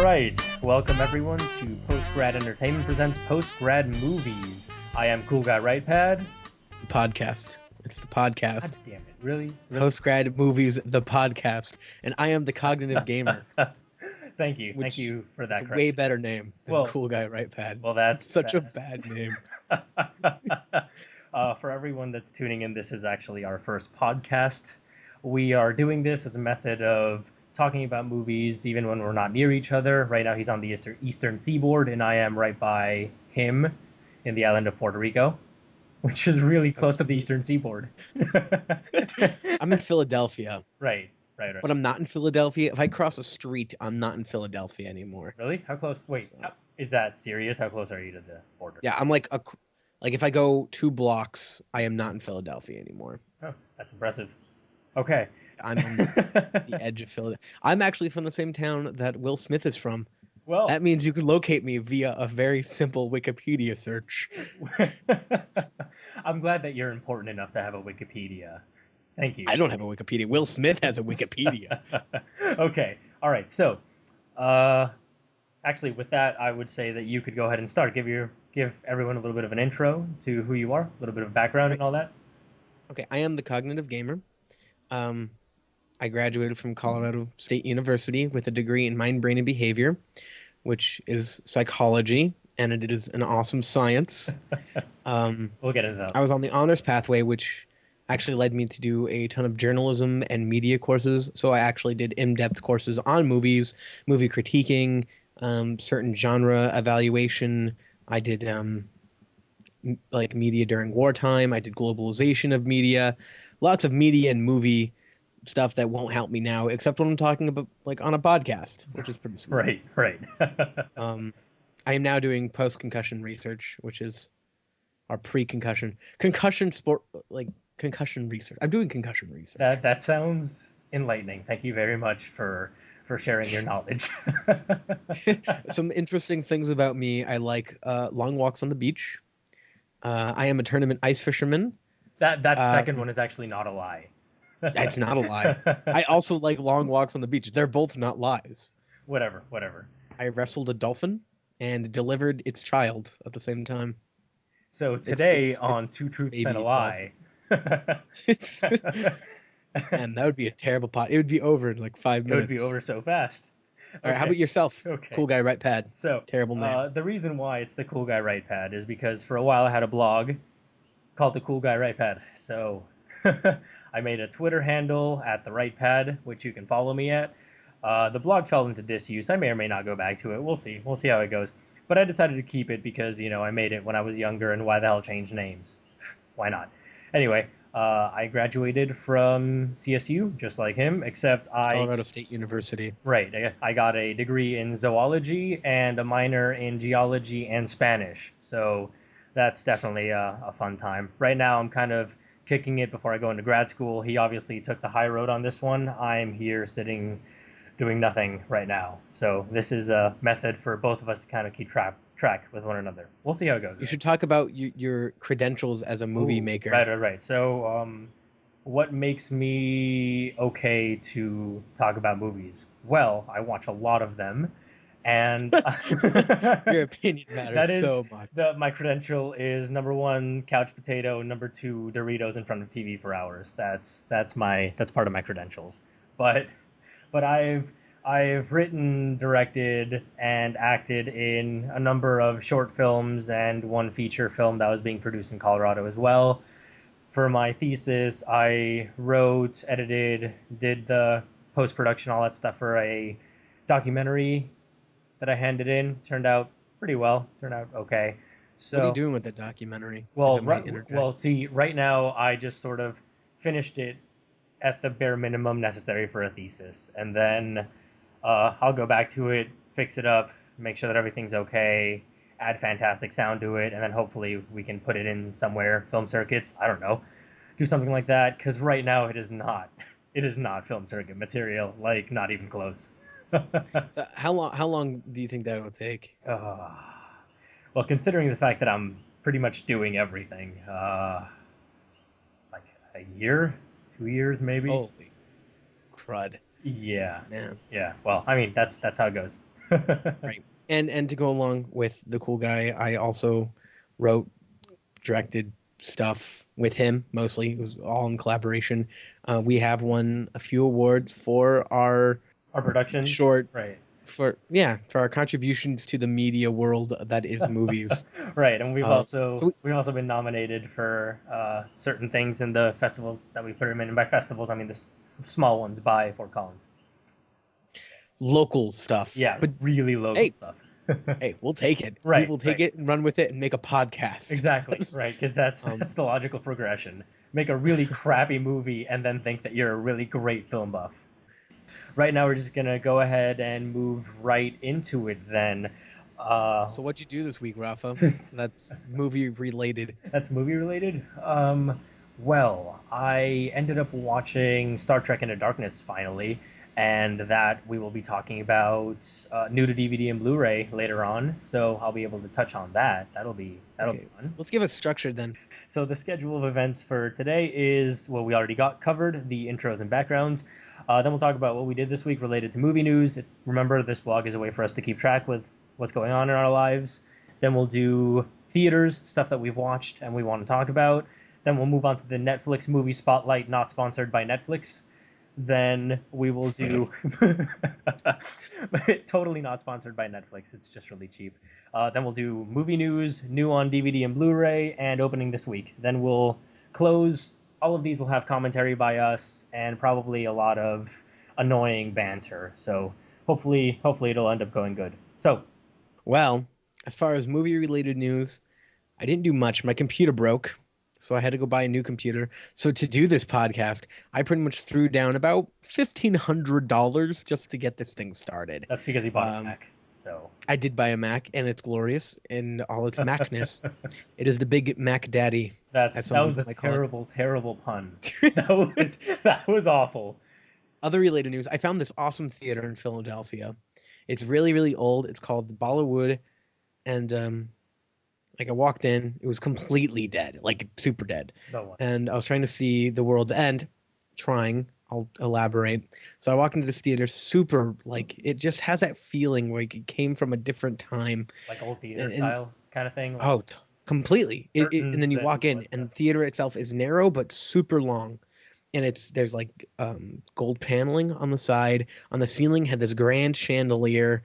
right, welcome everyone to PostGrad Entertainment presents PostGrad Movies. I am Cool Guy Right Pad. Podcast. It's the podcast. God damn it, really? PostGrad Movies, the podcast. And I am the Cognitive Gamer. Thank you for that. It's a way better name than Cool Guy Right Pad. Well, that's such a bad name. For everyone that's tuning in, this is actually our first podcast. We are doing this as a method of talking about movies even when we're not near each other. Right now he's on the eastern seaboard and I am right by him in the island of Puerto Rico, which is really close to the eastern seaboard. I'm in Philadelphia. Right. But I'm not in Philadelphia. If I cross a street, I'm not in Philadelphia anymore. Really? How close? Wait, is that serious? How close are you to the border? Yeah, I'm like if I go 2 blocks, I am not in Philadelphia anymore. Oh, that's impressive. Okay. I'm on the edge of Philadelphia. I'm actually from the same town that Will Smith is from. Well, that means you can locate me via a very simple Wikipedia search. I'm glad that you're important enough to have a Wikipedia. Thank you. I don't have a Wikipedia. Will Smith has a Wikipedia. Okay. All right. So, actually, with that, I would say that you could go ahead and start. Give everyone a little bit of an intro to who you are, a little bit of background and all that. Okay. I am the Cognitive Gamer. I graduated from Colorado State University with a degree in mind, brain, and behavior, which is psychology, and it is an awesome science. We'll get into that. I was on the honors pathway, which actually led me to do a ton of journalism and media courses. So I actually did in-depth courses on movies, movie critiquing, certain genre evaluation. I did like media during wartime. I did globalization of media. Lots of media and movie stuff that won't help me now, except when I'm talking about like on a podcast, which is pretty sweet. Right. I am now doing post-concussion research, which is our pre-concussion concussion research. I'm doing concussion research. That sounds enlightening. Thank you very much for sharing your knowledge. Some interesting things about me. I like long walks on the beach. I am a tournament ice fisherman. That second one is actually not a lie. That's not a lie. I also like long walks on the beach. They're both not lies. Whatever. I wrestled a dolphin and delivered its child at the same time. So today on Two Truths and a Lie. And that would be a terrible pot. It would be over in like 5 minutes. It would be over so fast. All right, how about yourself? Okay. Cool Guy Right Pad. So terrible name. The reason why it's the Cool Guy Right Pad is because for a while I had a blog called the Cool Guy Right Pad. So I made a Twitter handle at the Right Pad, which you can follow me at. The blog fell into disuse. I may or may not go back to it. We'll see how it goes. But I decided to keep it because, I made it when I was younger, and why the hell change names? Why not? Anyway, I graduated from CSU, just like him, except Colorado State University. Right. I got a degree in zoology and a minor in geology and Spanish. So that's definitely a fun time. Right now, I'm kind of kicking it before I go into grad school. He obviously took the high road on this one. I'm here sitting, doing nothing right now. So this is a method for both of us to kind of keep track with one another. We'll see how it goes. You should talk about your credentials as a movie maker. Right. So what makes me okay to talk about movies? Well, I watch a lot of them. And your opinion matters so much. My credential is number 1, couch potato, number 2, Doritos in front of TV for hours. That's part of my credentials. But I've written, directed, and acted in a number of short films and one feature film that was being produced in Colorado as well. For my thesis, I wrote, edited, did the post-production, all that stuff for a documentary that I handed in. Turned out pretty well. Turned out okay. So what are you doing with the documentary? See, right now I just sort of finished it at the bare minimum necessary for a thesis, and then I'll go back to it, fix it up, make sure that everything's okay, add fantastic sound to it, and then hopefully we can put it in somewhere, film circuits. I don't know, do something like that. Because right now it is not film circuit material, like not even close. So how long do you think that will take? Well, considering the fact that I'm pretty much doing everything, like a year, 2 years maybe. Holy crud! Yeah. Man. Yeah. Well, I mean, that's how it goes. Right. And to go along with the cool guy, I also wrote, directed stuff with him mostly. It was all in collaboration. We have won a few awards for our Our productions, short right? for our contributions to the media world that is movies. Right, and So we've also been nominated for certain things in the festivals that we put them in. And by festivals, I mean the small ones by Fort Collins. local stuff, Yeah, but really local hey, stuff. hey, we'll take it. We Right, will take right. it and run with it and make a podcast. Exactly, right, because Um, that's the logical progression. Make a really crappy movie and then think that you're a really great film buff. Right now, we're just gonna go ahead and move right into it then. Uh, so what'd you do this week, Rafa? That's movie related. that's movie related. Well, I ended up watching Star Trek Into Darkness finally, and that we will be talking about new to DVD and Blu-ray later on. So I'll be able to touch on that. That'll be Okay, fun. let's give us structure then. So the schedule of events for today is well, we already got covered the intros and backgrounds. Then we'll talk about what we did this week related to movie news. It's remember this blog is a way for us to keep track with what's going on in our lives. Then we'll do theaters, stuff that we've watched and we want to talk about. Then we'll move on to the Netflix movie spotlight, not sponsored by Netflix. Then we will do totally not sponsored by Netflix. It's just really cheap. Then we'll do movie news, new on DVD and Blu-ray, and opening this week. Then we'll close. All of these will have commentary by us and probably a lot of annoying banter. So hopefully it'll end up going good. So Well, as far as movie related news, I didn't do much. My computer broke, so I had to go buy a new computer. So to do this podcast, I pretty much threw down about $1,500 just to get this thing started. that's because he bought a Um, Mac. So I did buy a Mac, and it's glorious in all its Macness. It is the big Mac Daddy, as that some was people a might call it. terrible, terrible pun. That was awful. Other related news, I found this awesome theater in Philadelphia. It's really, really old. It's called the Bollywood, and like I walked in, it was completely dead, like super dead. No one. And I was trying to see The World's End, trying. I'll elaborate. So I walked into this theater, super like it just has that feeling like it came from a different time. Like old theater And style kind of thing. Like oh, completely. And then curtains you and walk all in, that and the stuff. theater itself is narrow but super long. And there's like gold paneling on the side. On the ceiling had this grand chandelier.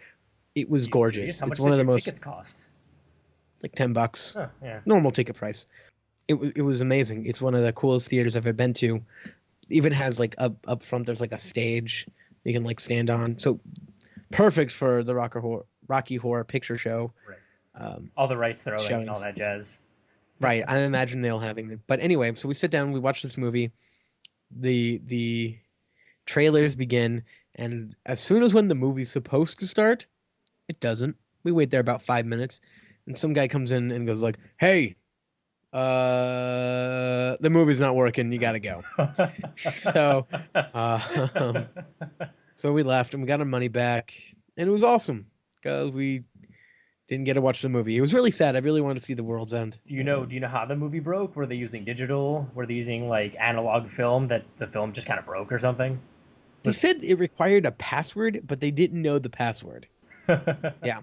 It was Are you serious? gorgeous. How It's much one did of the your most tickets cost? like $10, Huh, yeah. normal ticket price. It was amazing. It's one of the coolest theaters I've ever been to. Even has like up front there's like a stage you can like stand on. So perfect for the Rocky Horror Picture Show. Right. Um, All the rice throwing and all showings. that jazz. Right. I imagine they'll having it. But anyway, so we sit down, we watch this movie. The trailers begin, and as soon as when the movie's supposed to start, it doesn't. We wait there about 5 minutes, and some guy comes in and goes like, "Hey, the movie's not working. You gotta go." So, uh, so we left and we got our money back, and it was awesome because we didn't get to watch the movie. It was really sad. I really wanted to see The World's End. Do you know how the movie broke? Were they using digital? Were they using like analog film that the film just kind of broke or something? They said it required a password, but they didn't know the password. Yeah.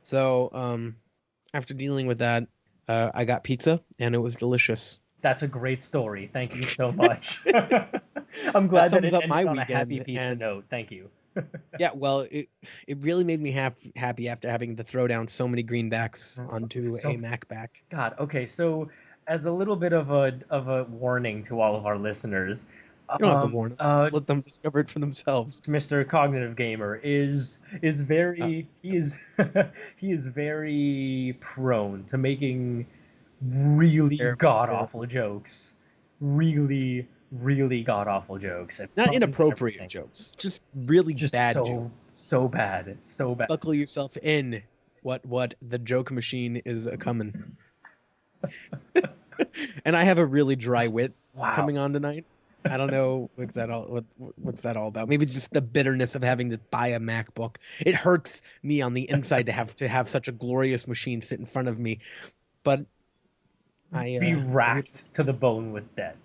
So, after dealing with that, I got pizza, and it was delicious. That's a great story. Thank you so much. I'm That glad that sums it up my ended on a happy weekend, pizza and note. Thank you. yeah, well, it really made me happy after having to throw down so many greenbacks onto So a Mac back. God, okay, so as a little bit of a warning to all of our listeners, You don't have to warn them. uh, Just let them discover it for themselves. Mr. Cognitive Gamer is Uh, very he is he is very prone to making really Terrible, god terrible. awful jokes, really god awful jokes, and Not puns and inappropriate everything. jokes, just really Just bad so jokes. so bad, so bad. Buckle yourself in. What the joke machine is a coming. And I have a really dry wit Wow. coming on tonight. I don't know what's that all about. Maybe it's just the bitterness of having to buy a MacBook. It hurts me on the inside to have such a glorious machine sit in front of me. But Be racked to the bone with debt.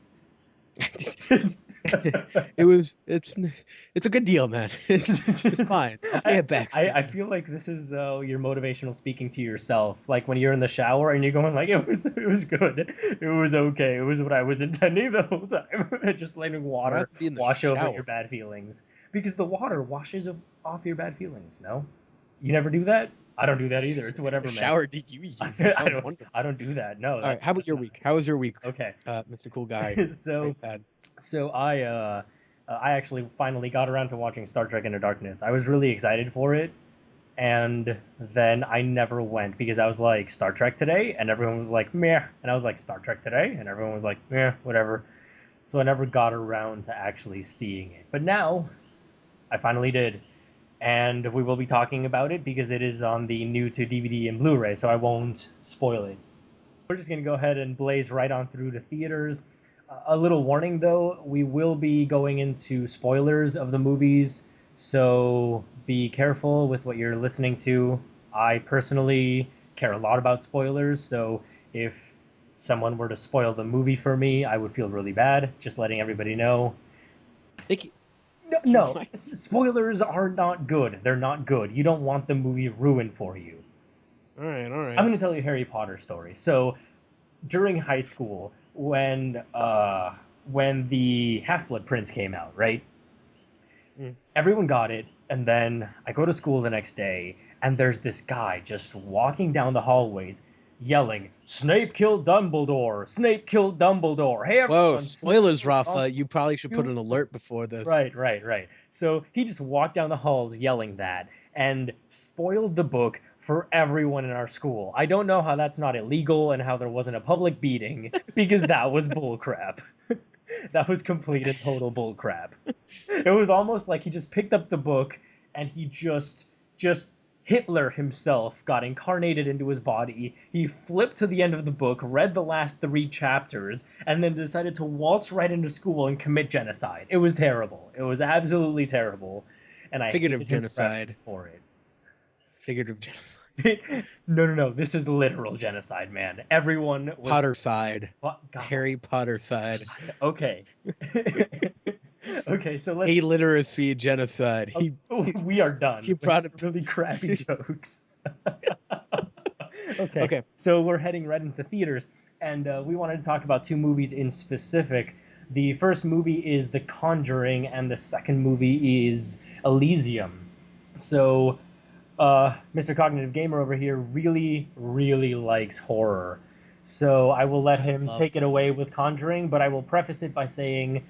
It's a good deal, man. It's fine. I'll pay it back soon. I feel like this is your motivational speaking to yourself. Like when you're in the shower and you're going like it was good, it was okay, it was what I was intending the whole time. Just letting I water have to be in the wash over shower. your bad feelings because the water washes off your bad feelings. No, you never do that. I don't do that either. It's whatever, man. Shower did you use? That sounds wonderful. I don't do that. No, All right, how about your week? How was your week? Okay. Mr. Cool Guy. So iPad. so I actually finally got around to watching Star Trek Into Darkness. I was really excited for it, and then I never went because I was like, Star Trek today? And everyone was like, meh. And I was like, Star Trek today? And everyone was like, meh, whatever. So I never got around to actually seeing it. But now, I finally did. And we will be talking about it because it is on the new to DVD and Blu-ray, so I won't spoil it. We're just going to go ahead and blaze right on through to theaters. A little warning, though, we will be going into spoilers of the movies, so be careful with what you're listening to. I personally care a lot about spoilers, so if someone were to spoil the movie for me, I would feel really bad, just letting everybody know. No, spoilers are not good. They're not good. You don't want the movie ruined for you. All right. I'm going to tell you a Harry Potter story. So, during high school, when the Half-Blood Prince came out, right? Everyone got it, and then I go to school the next day, and there's this guy just walking down the hallways, yelling, "Snape killed Dumbledore! Snape killed Dumbledore! Hey, everyone!" Whoa, spoilers, Rafa. You probably should put an alert before this. Right. So he just walked down the halls yelling that, and spoiled the book for everyone in our school. I don't know how that's not illegal and how there wasn't a public beating, because that was bullcrap. That was complete and total bullcrap. It was almost like he just picked up the book and he just Hitler himself got incarnated into his body. He flipped to the end of the book, read the last 3 chapters, and then decided to waltz right into school and commit genocide. It was terrible. It was absolutely terrible. And I Figurative genocide for it. Figurative genocide. No. This is literal genocide, man. Everyone was... Potter side. God. Harry Potter side. Okay. Okay, so let's... Illiteracy genocide. We are done. He brought it... really crappy jokes. Okay. So we're heading right into theaters, and we wanted to talk about 2 movies in specific. The first movie is The Conjuring, and the second movie is Elysium. So... Mr. Cognitive Gamer over here really, really likes horror. So I will let him take it away with Conjuring, but I will preface it by saying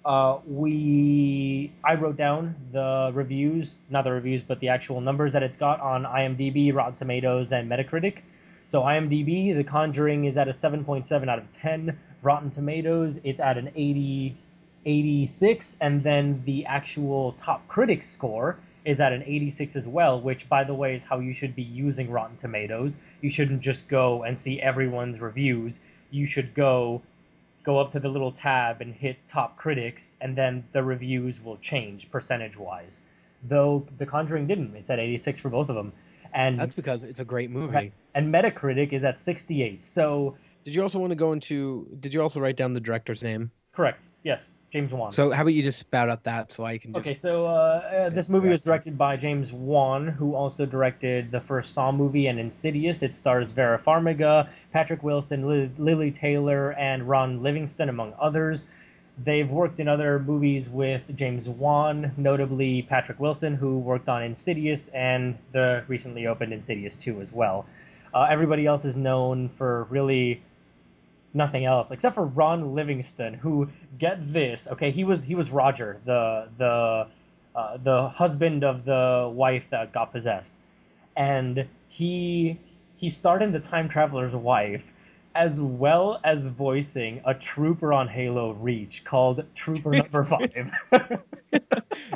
I wrote down the reviews, not the reviews, but the actual numbers that it's got on IMDb, Rotten Tomatoes, and Metacritic. So IMDb, The Conjuring is at a 7.7 out of 10. Rotten Tomatoes, it's at an 86, and then the actual top critics score is at an 86 as well, which, by the way, is how you should be using Rotten Tomatoes. You shouldn't just go and see everyone's reviews. You should go up to the little tab and hit top critics, and then the reviews will change percentage-wise. Though The Conjuring didn't. It's at 86 for both of them. And that's because it's a great movie. And Metacritic is at 68. So did you also write down the director's name? Correct. Yes. James Wan. So how about you just spout out that so I can just... Okay, so this movie was directed by James Wan, who also directed the first Saw movie and Insidious. It stars Vera Farmiga, Patrick Wilson, Lily Taylor, and Ron Livingston, among others. They've worked in other movies with James Wan, notably Patrick Wilson, who worked on Insidious and the recently opened Insidious 2 as well. Everybody else is known for really... nothing else except for Ron Livingston, who, get this, okay, he was Roger, the husband of the wife that got possessed, and he starred in The Time Traveler's Wife, as well as voicing a trooper on Halo Reach called Trooper Number 5.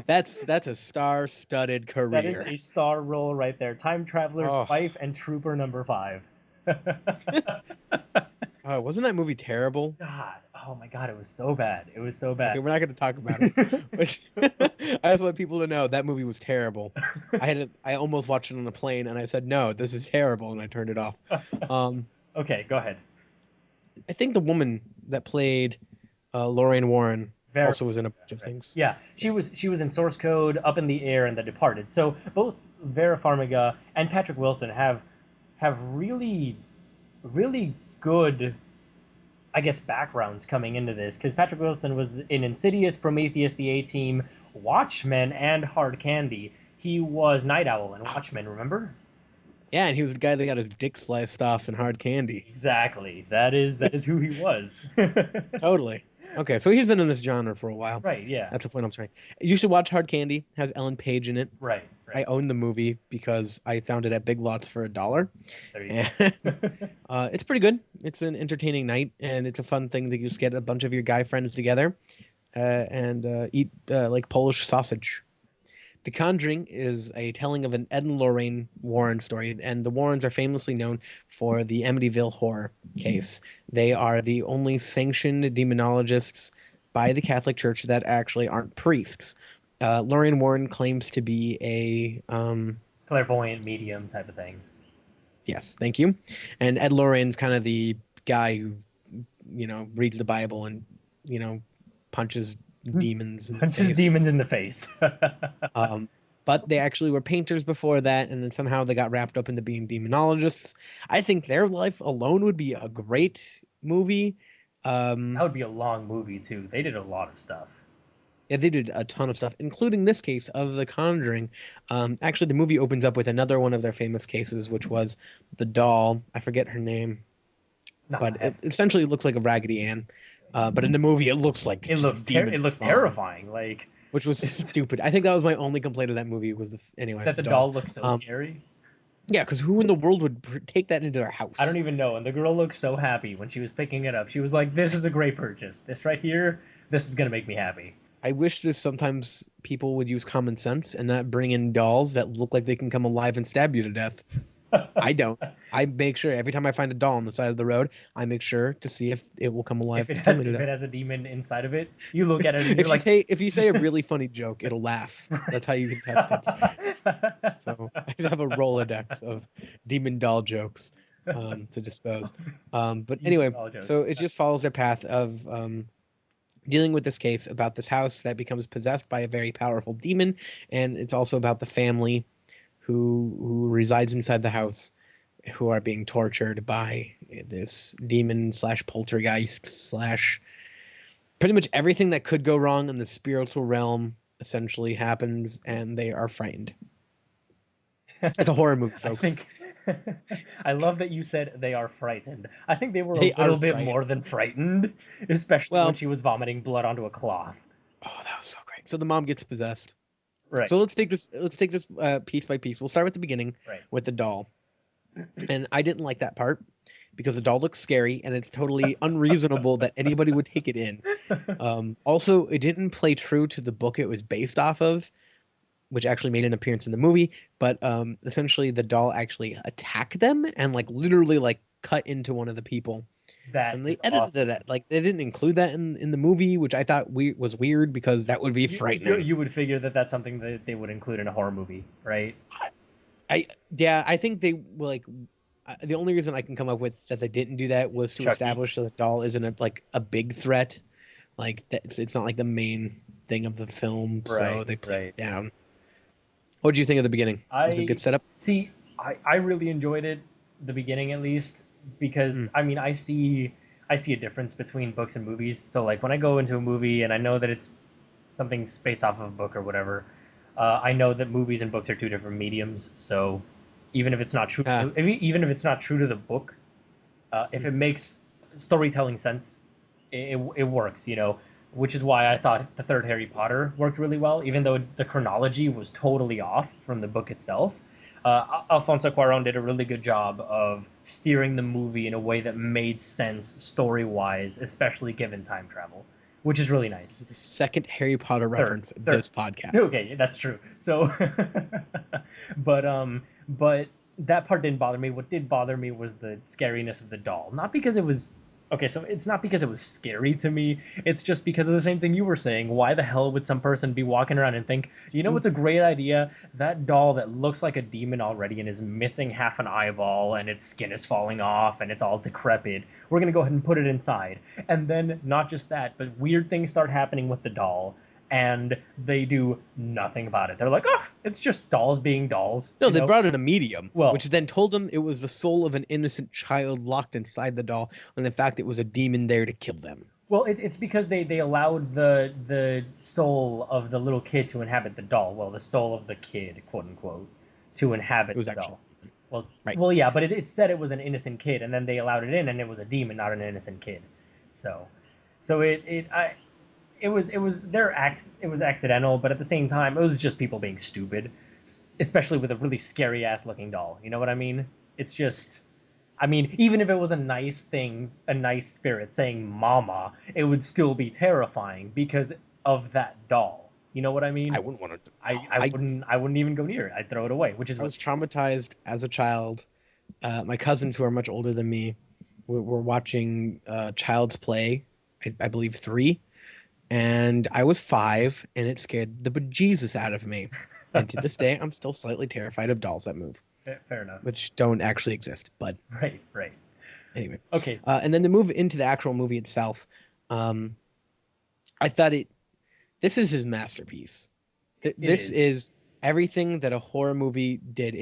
That's a star-studded career. That is a star role right there. Time Traveler's Wife and Trooper Number 5. Wasn't that movie terrible? God, oh my God, it was so bad. It was so bad. Okay, we're not going to talk about it. I just want people to know that movie was terrible. I almost watched it on a plane, and I said, no, this is terrible, and I turned it off. Okay, go ahead. I think the woman that played Lorraine Warren, Very also was in a bunch of things. yeah. She was in Source Code, Up in the Air, and The Departed. So both Vera Farmiga and Patrick Wilson have really really good, I guess, backgrounds coming into this, because Patrick Wilson was in Insidious, Prometheus, The A-Team, Watchmen, and Hard Candy. He was Night Owl in Watchmen, remember? Yeah, and he was the guy that got his dick sliced off in Hard Candy. Exactly. That is who he was. Totally. Okay, so he's been in this genre for a while. Right, yeah. That's the point I'm trying. You should watch Hard Candy. Has Ellen Page in it. Right, I right. own the movie because I found it at Big Lots for $1. There you And it's pretty good. It's an entertaining night, and it's a fun thing to just get a bunch of your guy friends together and eat like Polish sausage. The Conjuring is a telling of an Ed and Lorraine Warren story, and the Warrens are famously known for the Amityville horror case. They are the only sanctioned demonologists by the Catholic Church that actually aren't priests. Lorraine Warren claims to be a Clairvoyant medium type of thing. yes, thank you. And Ed Lorraine's kind of the guy who, reads the Bible and, punches demons in the Punches face. demons in the face. But they actually were painters before that, and then somehow they got wrapped up into being demonologists. I think their life alone would be a great movie. That would be a long movie too. They did a lot of stuff. Yeah, they did a ton of stuff, including this case of The Conjuring. Actually, the movie opens up with another one of their famous cases, which was the doll. I forget her name, No, but it essentially looks like a Raggedy Ann. But in the movie, it looks like it looks demons spawn, terrifying. Like which was stupid. I think that was my only complaint of that movie was anyway that the doll looks so scary. Yeah, because who in the world would take that into their house? I don't even know. And the girl looked so happy when she was picking it up. She was like, "This is a great purchase. This right here, this is gonna make me happy." I wish that sometimes people would use common sense and not bring in dolls that look like they can come alive and stab you to death. I don't. I make sure every time I find a doll on the side of the road, I make sure to see if it will come alive. If it has a demon inside of it, you look at it and you're like, if you say a really funny joke, it'll laugh. That's how you can test it. So I have a Rolodex of demon doll jokes to dispose. But anyway, so it just follows their path of dealing with this case about this house that becomes possessed by a very powerful demon, and it's also about the family who resides inside the house, who are being tortured by this demon slash poltergeist slash pretty much everything that could go wrong in the spiritual realm essentially happens, and they are frightened. It's a horror movie, folks. I love that you said they are frightened. I think they were a little bit more than frightened, especially when she was vomiting blood onto a cloth. Oh, that was so great. So the mom gets possessed. Right. So let's take this piece by piece. We'll start with the beginning with the doll. And I didn't like that part because the doll looks scary and it's totally unreasonable that anybody would take it in. Also, it didn't play true to the book it was based off of, which actually made an appearance in the movie. But essentially, the doll actually attacked them and literally cut into one of the people. And they edited that. They didn't include that in the movie, which I thought was weird because that would be frightening. You would figure that that's something that they would include in a horror movie, right? I think they the only reason I can come up with that they didn't do that was to establish that the doll isn't a big threat. It's not like the main thing of the film, so they played it down. What did you think of the beginning? Was it a good setup? See, I really enjoyed it, the beginning at least, because I mean I see a difference between books and movies. So when I go into a movie and I know that it's something based off of a book or whatever, I know that movies and books are two different mediums. So even if it's not true, even if it's not true to the book, if it makes storytelling sense, it works. Which is why I thought the third Harry Potter worked really well, even though the chronology was totally off from the book itself. Alfonso Cuarón did a really good job of steering the movie in a way that made sense story-wise, especially given time travel, which is really nice. The second Harry Potter reference in this podcast. Okay, that's true. So, but that part didn't bother me. What did bother me was the scariness of the doll. Not because it was Okay, so it's not because it was scary to me. It's just because of the same thing you were saying. Why the hell would some person be walking around and think, you know what's a great idea? That doll that looks like a demon already and is missing half an eyeball and its skin is falling off and it's all decrepit. We're going to go ahead and put it inside. And then, not just that, but weird things start happening with the doll. And they do nothing about it. They're like, oh, it's just dolls being dolls. No, you they know? brought in a medium, Well, which then told them it was the soul of an innocent child locked inside the doll, and the fact it was a demon there to kill them. Well, it's because they allowed the soul of the little kid to inhabit the doll. Well, the soul of the kid, quote unquote, to inhabit It was the actually doll. Well, right. well, yeah, but it said it was an innocent kid, and then they allowed it in, and it was a demon, not an innocent kid. So it was accidental, but at the same time, it was just people being stupid, especially with a really scary ass looking doll. You know what I mean? It's just. I mean, even if it was a nice thing, a nice spirit saying "mama," it would still be terrifying because of that doll. You know what I mean? I wouldn't want to. I wouldn't even go near it. I'd throw it away. Which is I was traumatized as a child. My cousins, who are much older than me, were watching Child's Play, I believe 3, and I was 5, and it scared the bejesus out of me. And to this day, I'm still slightly terrified of dolls that move. fair enough. Which don't actually exist, but Right. anyway. Okay. And then to move into the actual movie itself, I thought this is his masterpiece. This is everything that a horror movie did.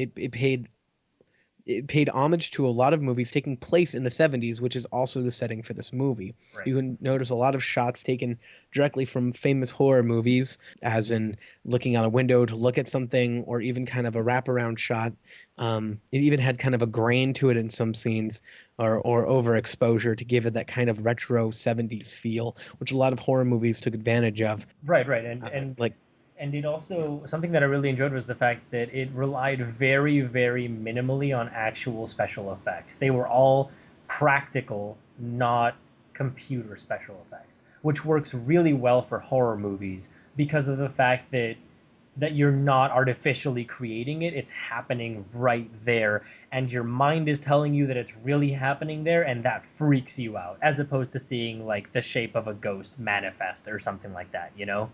It paid homage to a lot of movies taking place in the 70s, which is also the setting for this movie. Right. You can notice a lot of shots taken directly from famous horror movies, as in looking out a window to look at something, or even kind of a wraparound shot. It even had kind of a grain to it in some scenes, or overexposure to give it that kind of retro 70s feel, which a lot of horror movies took advantage of. Right. And it also, something that I really enjoyed was the fact that it relied very, very minimally on actual special effects. They were all practical, not computer special effects, which works really well for horror movies because of the fact that you're not artificially creating it. It's happening right there, and your mind is telling you that it's really happening there, and that freaks you out, as opposed to seeing like the shape of a ghost manifest or something like that, you know?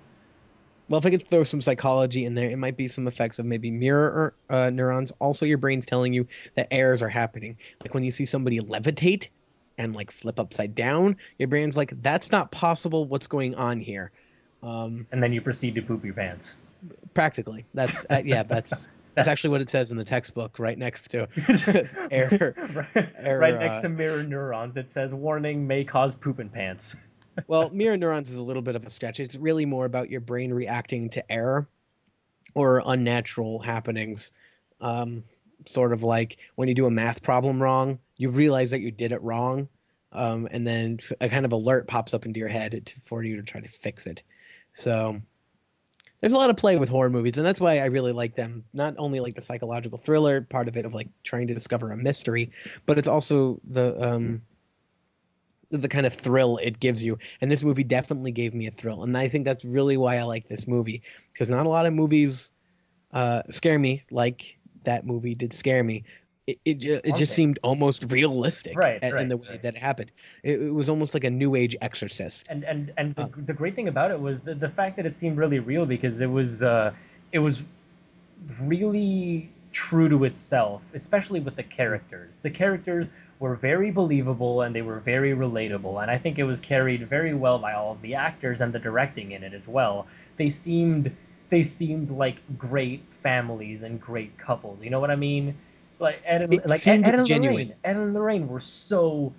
Well, if I could throw some psychology in there, it might be some effects of maybe mirror neurons. Also, your brain's telling you that errors are happening. Like when you see somebody levitate and like flip upside down, your brain's like, that's not possible. What's going on here? And then you proceed to poop your pants. Practically. That's that's actually what it says in the textbook right next to error. Right next to mirror neurons, it says, warning, may cause poop in pants. Well, mirror neurons is a little bit of a stretch. It's really more about your brain reacting to error or unnatural happenings. Sort of like when you do a math problem wrong, you realize that you did it wrong, and then a kind of alert pops up into your head for you to try to fix it. So there's a lot of play with horror movies, and that's why I really like them. Not only like the psychological thriller part of it of like trying to discover a mystery, but it's also the kind of thrill it gives you. And this movie definitely gave me a thrill. And I think that's really why I like this movie, because not a lot of movies scare me like that movie did scare me. It just seemed almost realistic in the way that it happened. It was almost like a new age exorcist. And the great thing about it was the fact that it seemed really real, because it was really true to itself, especially with the characters. The characters were very believable and they were very relatable, and I think it was carried very well by all of the actors and the directing in it as well. They seemed like great families and great couples. You know what I mean? Ed and Lorraine were so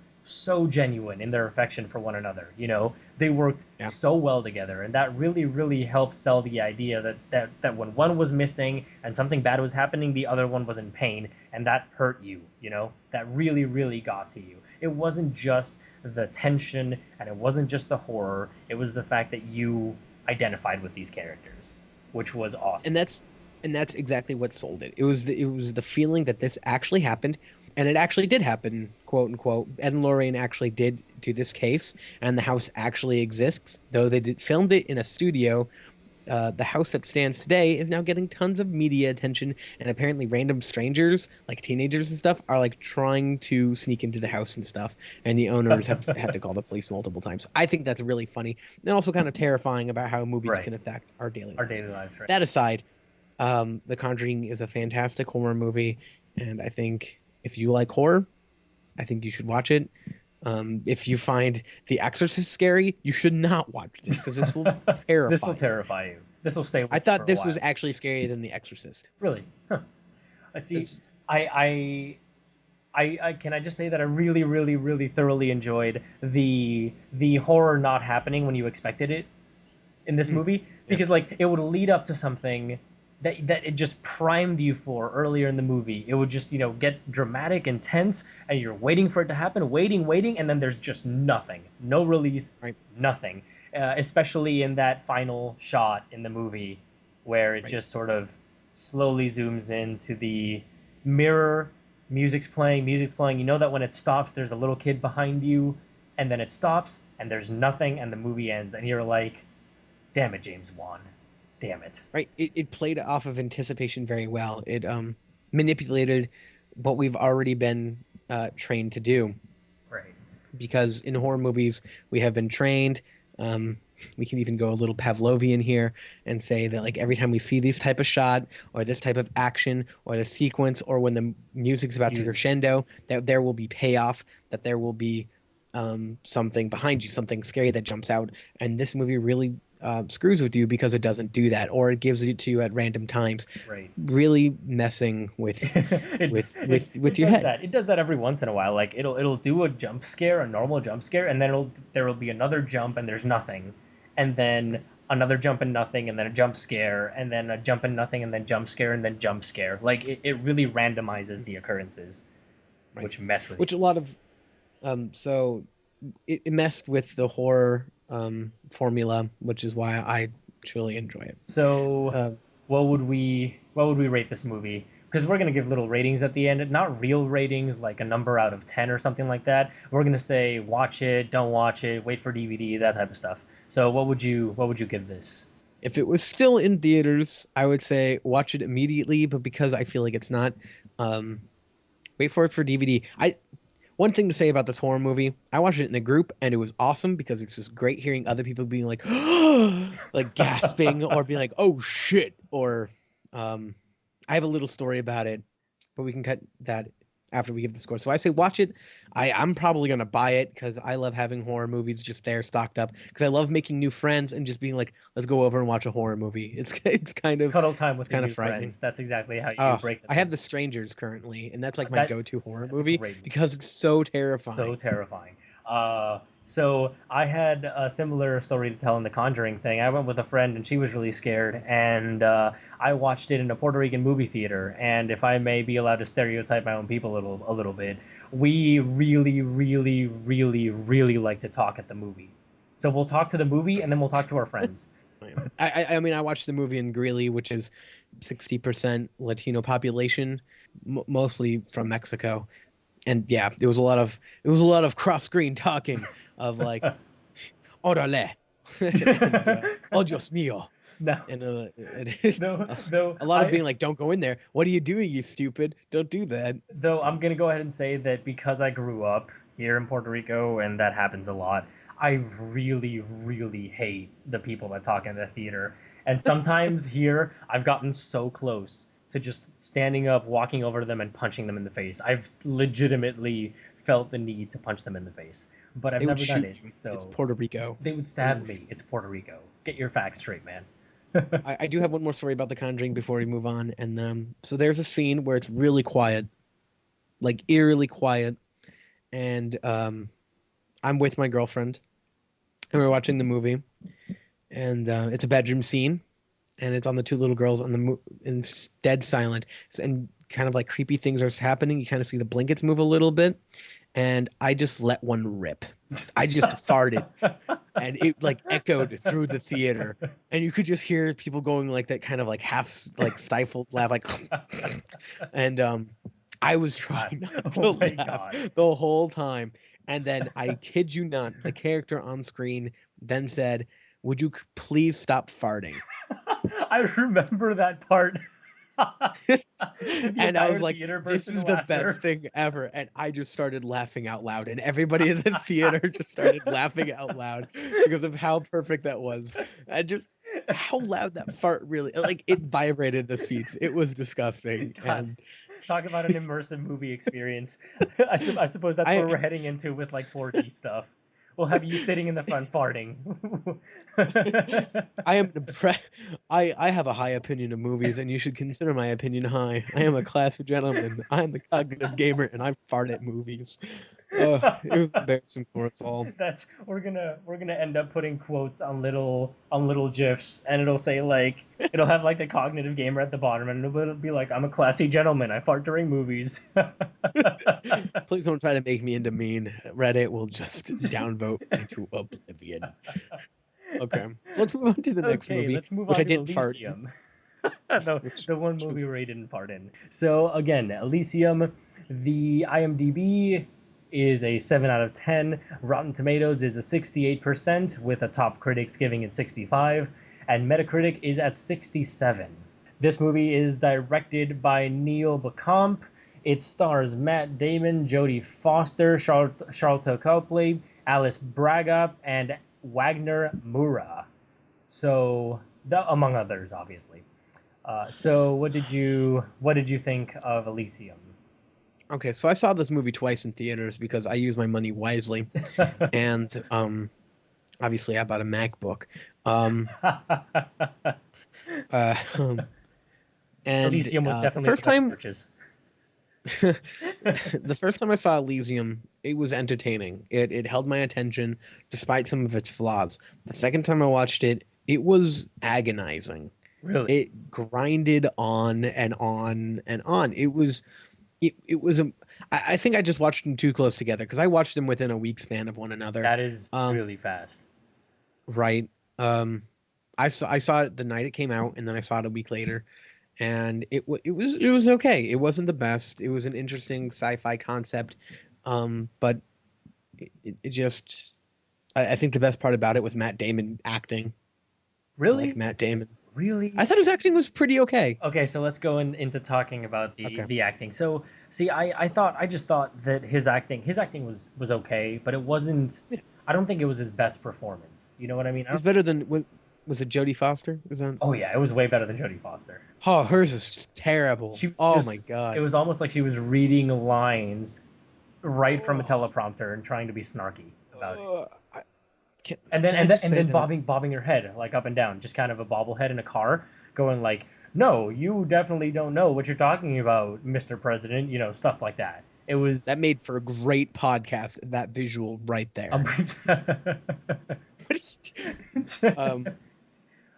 genuine in their affection for one another. You know, they worked so well together, and that really, really helped sell the idea that when one was missing and something bad was happening, the other one was in pain, and that hurt you. You know, that really, really got to you. It wasn't just the tension, and it wasn't just the horror. It was the fact that you identified with these characters, which was awesome. And that's exactly what sold it. It was the feeling that this actually happened. And it actually did happen, quote unquote. Ed and Lorraine actually did do this case, and the house actually exists, though they filmed it in a studio the house that stands today is now getting tons of media attention, and apparently random strangers, like teenagers and stuff, are like trying to sneak into the house and stuff, and the owners have had to call the police multiple times. I think that's really funny and also kind of terrifying about how movies Right. can affect our daily Our lives. daily lives, right? That aside, The Conjuring is a fantastic horror movie, and I think if you like horror, I think you should watch it. If you find The Exorcist scary, you should not watch this because this will This will terrify you. terrify you. This will stay with I you for thought a this was while. actually scarier than The Exorcist. Really? Huh. Let's see. This, I, I can I just say that I really, really, really thoroughly enjoyed the horror not happening when you expected it in this movie, yeah. because like it would lead up to something that it just primed you for earlier in the movie. It would just, get dramatic and tense, and you're waiting for it to happen, waiting, and then there's just nothing. No release, Right. nothing. Especially in that final shot in the movie where it Right. just sort of slowly zooms into the mirror, music's playing. You know that when it stops, there's a little kid behind you, and then it stops, and there's nothing, and the movie ends, and you're like, damn it, James Wan. Damn it. Right. It played off of anticipation very well. It manipulated what we've already been trained to do. Right. Because in horror movies, we have been trained. We can even go a little Pavlovian here and say that like every time we see this type of shot or this type of action or the sequence or when the music's about to crescendo, that there will be payoff, that there will be something behind you, something scary that jumps out. And this movie really screws with you because it doesn't do that, or it gives it to you at random times, Right. really messing with with your does head. that. It does that every once in a while. Like it'll do a jump scare, a normal jump scare, and then there will be another jump and there's nothing, and then another jump and nothing, and then a jump scare, and then a jump and nothing, and then jump scare, and then jump scare. Like it really randomizes the occurrences, Right. which mess with Which you. a lot of so it messed with the horror formula, which is why I truly enjoy it. So, Uh, what would we rate this movie? Because we're gonna give little ratings at the end, not real ratings like a number out of 10 or something like that. We're gonna say watch it, don't watch it, wait for DVD, that type of stuff. So, what would you give this? if it was still in theaters, I would say watch it immediately, but because I feel like it's not, um, wait for it for DVD. One thing to say about this horror movie, I watched it in a group and it was awesome because it's just great hearing other people being like, like gasping or being like, oh shit. Or I have a little story about it, but we can cut that after we give the score. So I say watch it. I'm probably going to buy it because I love having horror movies just there stocked up because I love making new friends and just being like, let's go over and watch a horror movie. It's kind of Cuddle time with your kind of new frightening. friends. That's exactly how you Oh, break the I have thing. The Strangers currently, and that's like my That- go-to horror that's a movie great movie. because it's so terrifying. So terrifying. So I had a similar story to tell in the Conjuring thing. I went with a friend and she was really scared, and I watched it in a Puerto Rican movie theater. And if I may be allowed to stereotype my own people a little bit, we really, really, really, really like to talk at the movie. So we'll talk to the movie and then we'll talk to our friends. I mean, I watched the movie in Greeley, which is 60% Latino population, mostly from Mexico, and yeah, it was a lot of cross-screen talking of like, "Orale," and, "Oh Dios mío," No, and no. a lot of being like, "Don't go in there. What are you doing, you stupid? Don't do that." Though I'm gonna go ahead and say that because I grew up here in Puerto Rico and that happens a lot, I really, really hate the people that talk in the theater. And sometimes here I've gotten so close to just standing up, walking over to them, and punching them in the face. I've legitimately felt the need to punch them in the face, but I've They would never done shoot it. you. So It's Puerto Rico. they would stab me. It's Puerto Rico. Get your facts straight, man. I do have one more story about The Conjuring before we move on, and so there's a scene where it's really quiet, like eerily quiet, and I'm with my girlfriend, and we're watching the movie, and it's a bedroom scene, and it's on the two little girls on and it's dead silent, and kind of like creepy things are happening. You kind of see the blankets move a little bit, and I just let one rip. I just farted, and it like echoed through the theater, and you could just hear people going like that, kind of like half like stifled laugh, like, and I was trying not to Oh my laugh God. the whole time, and then I kid you not, the character on screen then said, would you please stop farting? I remember that part. The And I entire was like, theater this burst is into the laughter. best thing ever. And I just started laughing out loud. And everybody in the theater just started laughing out loud because of how perfect that was. And just how loud that fart really, like, it vibrated the seats. It was disgusting. God, And talk about an immersive movie experience. I suppose that's I where we're heading into with like 4D stuff. We'll have you sitting in the front farting. I am I have a high opinion of movies, and you should consider my opinion high. I am a classy gentleman. I am the cognitive gamer, and I fart at movies. It was embarrassing for us all. That's we're gonna end up putting quotes on little gifs, and it'll say like it'll have like the cognitive gamer at the bottom, and it'll be like, I'm a classy gentleman, I fart during movies. Please don't try to make me into mean. Reddit will just downvote me to oblivion. Okay, so let's move on to the next Okay, movie, let's move which on I to didn't fart in. Elysium. The one movie where he didn't fart in. So again, Elysium, the IMDb is a 7 out of 10. Rotten Tomatoes is a 68%, with a top critics giving it 65, and Metacritic is at 67. This movie is directed by Neil Blomkamp. It stars Matt Damon, Jodie Foster, Charlotte Copley, Alice Braga, and Wagner Moura. So, among others, obviously. So, what did you think of Elysium? Okay, so I saw this movie twice in theaters because I use my money wisely, and obviously I bought a MacBook. Uh, and Elysium was the definitely first one of time, the purchase. the first time I saw Elysium, it was entertaining. It held my attention despite some of its flaws. The second time I watched it, it was agonizing. Really? It grinded on and on and on. It was I think I just watched them too close together because I watched them within a week span of one another. That is really fast. Right. I saw it the night it came out, and then I saw it a week later, and it was okay. It wasn't the best. It was an interesting sci-fi concept, but it just I think the best part about it was Matt Damon acting. Really? Like Matt Damon. Really? I thought his acting was pretty okay. Okay, so let's go into talking about Okay. the acting. So, see, I just thought that his acting was okay, but it wasn't. I don't think it was his best performance. You know what I mean? It was better than was it Jodie Foster? Was that? Oh yeah, it was way better than Jodie Foster. Oh, hers was terrible. She was Oh my god. It was almost like she was reading lines right from a teleprompter and trying to be snarky about it. And then bobbing her head like up and down, just kind of a bobblehead in a car, going like, "No, you definitely don't know what you're talking about, Mr. President." You know, stuff like that. It was That made for a great podcast. That visual right there.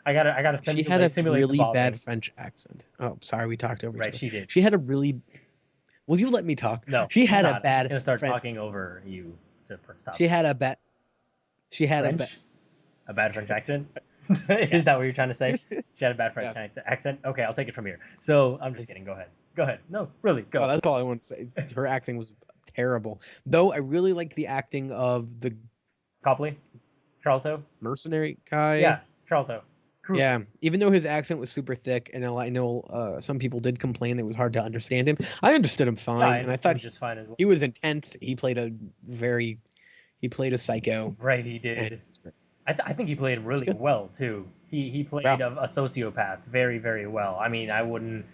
I gotta She had a really bad French accent. Oh, sorry, we talked over each Right, other. she did. She had a really. Will you let me talk? No, she had not. a bad. I'm just gonna start French... talking over you to stop. She had a bad. She had a bad French accent. Is that what you're trying to say? She had a bad French accent. Okay, I'll take it from here. So I'm just kidding. Go ahead. No, really, go. Oh, that's all I want to say. Her acting was terrible. Though I really liked the acting of the Copley, Charlton, mercenary guy. Yeah, Charlton. Yeah, even though his accent was super thick, and I know some people did complain that it was hard to understand him. I understood him fine, and I thought just fine as well. He was intense. He played a psycho. Right, he did. I think he played really well too. He played a sociopath very, very well. I mean, I wouldn't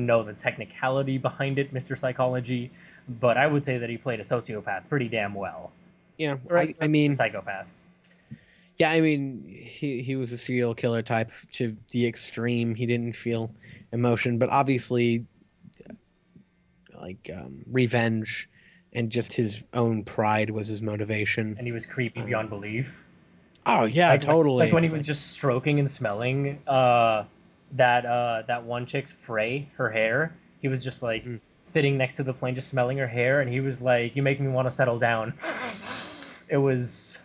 know the technicality behind it, Mr. Psychology, but I would say that he played a sociopath pretty damn well. Yeah, right? I mean, psychopath. Yeah, I mean, he was a serial killer type to the extreme. He didn't feel emotion, but obviously, like revenge and just his own pride was his motivation. And he was creepy beyond belief. Oh yeah, totally. Like when he was just stroking and smelling that one chick's fray, her hair. He was just like sitting next to the plane, just smelling her hair, and he was like, "You make me want to settle down." It was.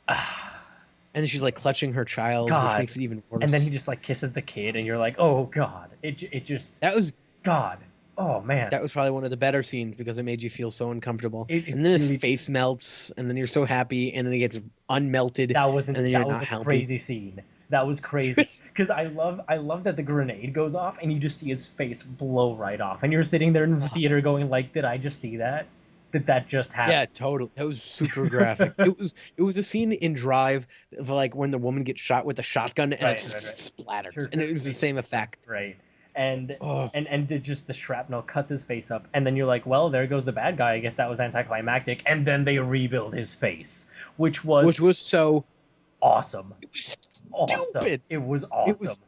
And then she's like clutching her child, which makes it even worse. And then he just like kisses the kid, and you're like, "Oh God!" It just that was God. Oh man, That was probably one of the better scenes because it made you feel so uncomfortable. it And then his really face melts, and then you're so happy, and then he gets unmelted, and then you're that was not a happy. crazy scene. That was crazy because I love that the grenade goes off and you just see his face blow right off, and you're sitting there in the theater going like, did I just see that? Did that just Yeah, happen? totally. That was super graphic. It was a scene in Drive of like when the woman gets shot with a shotgun and it Right, just right, right. splatters, Her, and her it was the face same effect. right, and Oh, just the shrapnel cuts his face up, and then you're like, well, there goes the bad guy. I guess that was anticlimactic, and then they rebuild his face, which was which was so awesome, it was awesome. stupid. It was It awesome. was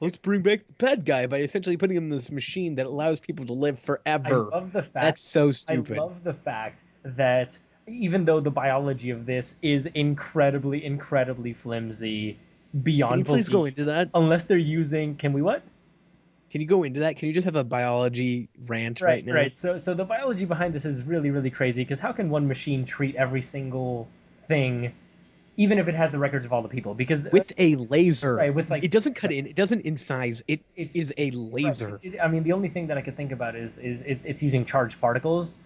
let's bring back the bad guy by essentially putting him in this machine that allows people to live I forever. love the fact That's so I stupid. love the fact that even though the biology of this is incredibly, incredibly flimsy Can you beyond please go belief, into that? unless they're using, can we what? Can you go into that? Can you just have a biology rant right Right, now? right. So the biology behind this is really, really crazy because how can one machine treat every single thing, even if it has the records of all the people? Because With a laser. right, with like It doesn't cut in, it doesn't incise. It it's is a right. laser. I mean, the only thing that I could think about is it's using charged particles,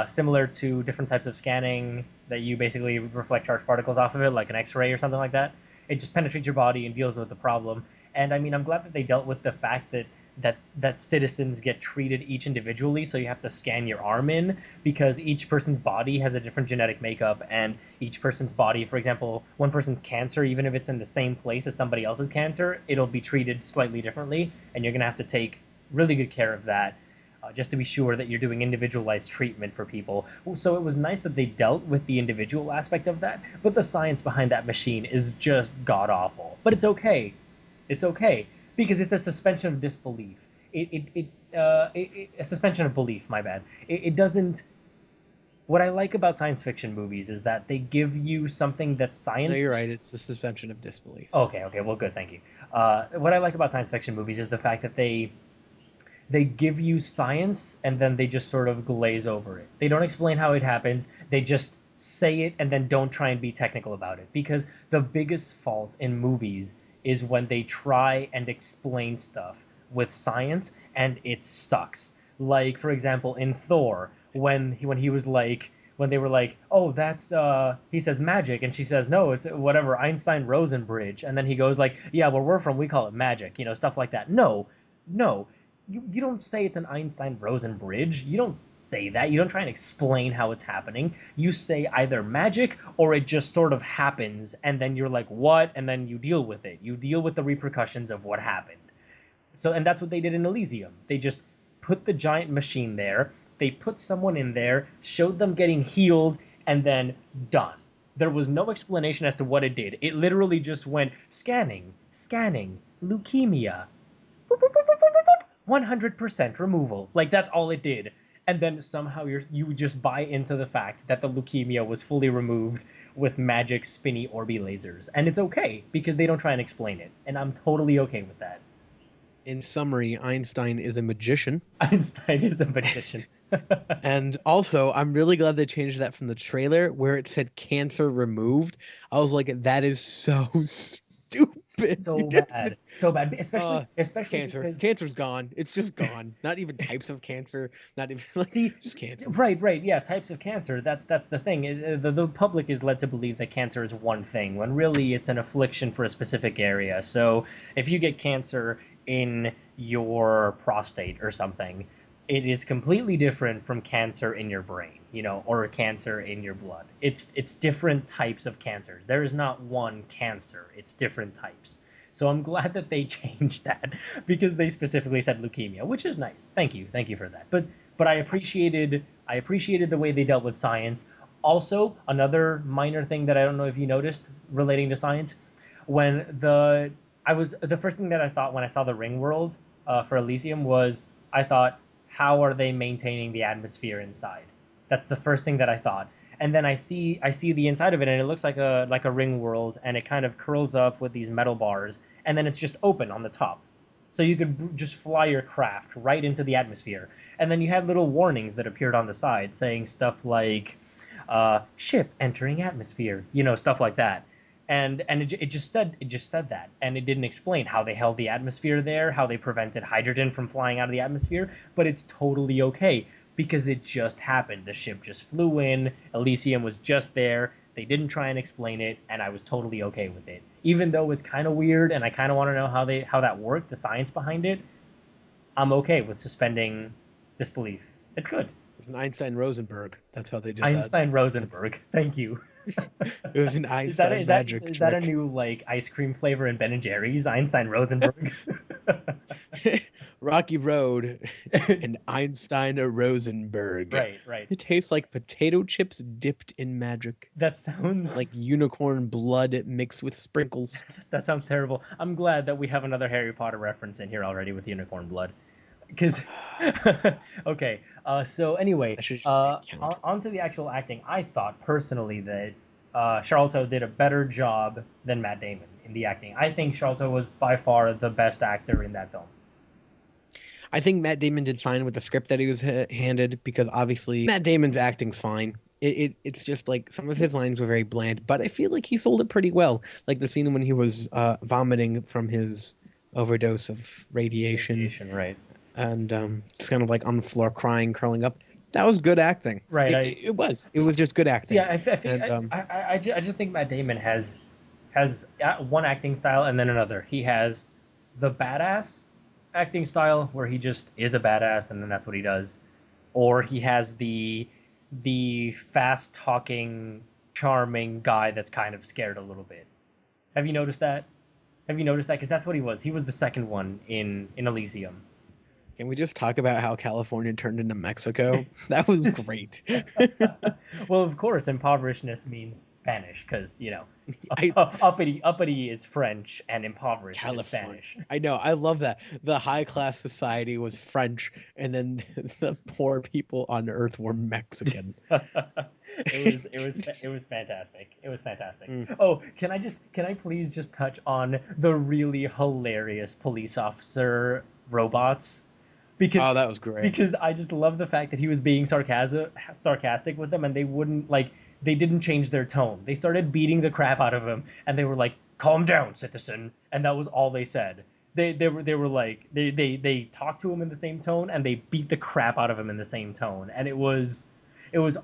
similar to different types of scanning that you basically reflect charged particles off of it, like an X-ray or something like that. It just penetrates your body and deals with the problem. And I mean, I'm glad that they dealt with the fact that citizens get treated each individually, so you have to scan your arm in because each person's body has a different genetic makeup, and each person's body, for example, one person's cancer, even if it's in the same place as somebody else's cancer, it'll be treated slightly differently, and you're going to have to take really good care of that, just to be sure that you're doing individualized treatment for people. So it was nice that they dealt with the individual aspect of that, but the science behind that machine is just god awful. But it's okay. It's okay because it's a suspension of disbelief. A suspension of belief. My bad. It doesn't. What I like about science fiction movies is that they give you something that's No, science. you're right. It's the suspension of disbelief. Okay, okay, well, good, thank you. What I like about science fiction movies is the fact that they give you science and then they just sort of glaze over it. They don't explain how it happens. They just say it and then don't try and be technical about it. Because the biggest fault in movies is when they try and explain stuff with science and it sucks. Like for example in Thor when he was like when they were like, "Oh, that's he says magic," and she says, "No, it's whatever Einstein Rosen bridge," and then he goes like, "Yeah, where we're from, we call it magic," stuff like that. No, no, you don't say it's an Einstein Rosen bridge. You don't say that. You don't try and explain how it's happening. You say either magic or it just sort of happens, and then you're like, what? And then you deal with it. You deal with the repercussions of what happened. So, and that's what they did in Elysium. They just put the giant machine there. They put someone in there, showed them getting healed, and then done. There was no explanation as to what it did. It literally just went scanning, scanning, leukemia, 100% removal. Like that's all it did. And then somehow you just buy into the fact that the leukemia was fully removed with magic spinny orby lasers. And it's okay because they don't try and explain it. And I'm totally okay with that. In summary, Einstein is a magician. Einstein is a magician. And also, I'm really glad they changed that from the trailer where it said cancer removed. I was like, that is so stupid. So bad. So bad. Especially Cancer. because Cancer's gone. It's just gone. Not even types of cancer. Not even like see, just cancer. right, yeah, types of cancer. That's the thing. The public is led to believe that cancer is one thing when really it's an affliction for a specific area. So if you get cancer in your prostate or something, it is completely different from cancer in your brain, or cancer in your blood. It's different types of cancers. There is not one cancer. It's different types. So I'm glad that they changed that because they specifically said leukemia, which is nice. Thank you for that. But I appreciated the way they dealt with science. Also, another minor thing that I don't know if you noticed relating to science, when the first thing that I thought when I saw the ring world for Elysium was I thought, how are they maintaining the atmosphere inside? That's the first thing that I thought. And then I see the inside of it, and it looks like a ring world, and it kind of curls up with these metal bars, and then it's just open on the top. So you could just fly your craft right into the atmosphere. And then you have little warnings that appeared on the side saying stuff like, ship entering atmosphere, stuff like that. it just said that, and it didn't explain how they held the atmosphere there, how they prevented hydrogen from flying out of the atmosphere. But it's totally okay because it just happened. The ship just flew in. Elysium was just there. They didn't try and explain it, and I was totally okay with it. Even though it's kind of weird, and I kind of want to know how that worked, the science behind it. I'm okay with suspending disbelief. It's good. It was an Einstein-Rosenberg. That's how they did that. Einstein-Rosenberg. Thank you. It was an Einstein magic is trick. that a new like ice cream flavor in Ben and Jerry's? Einstein-Rosenberg. Rocky Road and Einstein-Rosenberg. Right. It tastes like potato chips dipped in magic. That sounds like unicorn blood mixed with sprinkles. That sounds terrible. I'm glad that we have another Harry Potter reference in here already with unicorn blood. Because, okay, so anyway, on to the actual acting. I thought personally that Charlton did a better job than Matt Damon in the acting. I think Charlton was by far the best actor in that film. I think Matt Damon did fine with the script that he was handed, because obviously Matt Damon's acting's fine. It's just like some of his lines were very bland, but I feel like he sold it pretty well. Like the scene when he was vomiting from his overdose of radiation. Right. And just kind of like on the floor crying, curling up. That was good acting. Right. It was just good acting. See, I just think Matt Damon has one acting style and then another. He has the badass acting style where he just is a badass and then that's what he does, or he has the fast talking, charming guy that's kind of scared a little bit. Have you noticed that? Because that's what he was. He was the second one in Elysium. Can we just talk about how California turned into Mexico? That was great. Well, of course, impoverishedness means Spanish, because, uppity is French and impoverished is Spanish. I know. I love that. The high-class society was French, and then the poor people on Earth were Mexican. It was fantastic. It was fantastic. Oh, can I please just touch on the really hilarious police officer robots? Because, that was great. Because I just love the fact that he was being sarcastic with them, and they didn't change their tone. They started beating the crap out of him, and they were like, "Calm down, citizen," and that was all they said. They talked to him in the same tone, and they beat the crap out of him in the same tone, and it was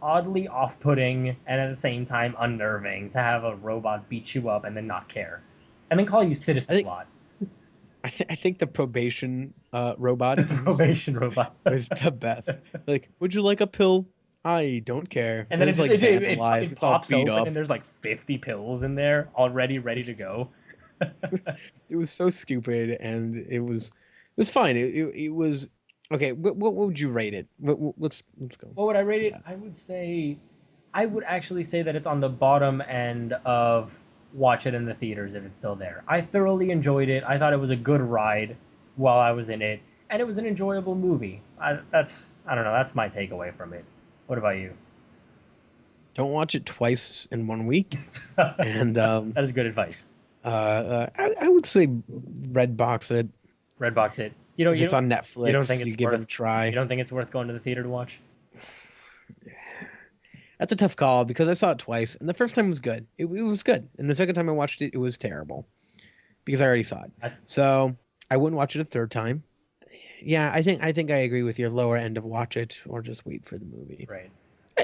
oddly off-putting and at the same time unnerving to have a robot beat you up and then not care, and then call you citizen a lot. I think the probation robot. Was the best. Like, would you like a pill? I don't care. And then it's like vandalized. It pops open and there's like 50 pills in there already ready to go. It was so stupid, and it was fine. It was okay. What would you rate it? Let's go. What would I rate it? I would actually say that it's on the bottom end of watch it in the theaters if it's still there. I thoroughly enjoyed it. I thought it was a good ride while I was in it, and it was an enjoyable movie. I don't know. That's my takeaway from it. What about you? Don't watch it twice in 1 week. And that is good advice. I would say red box it. Red box it. It's on Netflix. You don't think it's give it a try. You don't think it's worth going to the theater to watch? That's a tough call because I saw it twice, and the first time was good. It was good, and the second time I watched it, it was terrible because I already saw it. So I wouldn't watch it a third time. Yeah, I think I agree with your lower end of watch it or just wait for the movie. Right.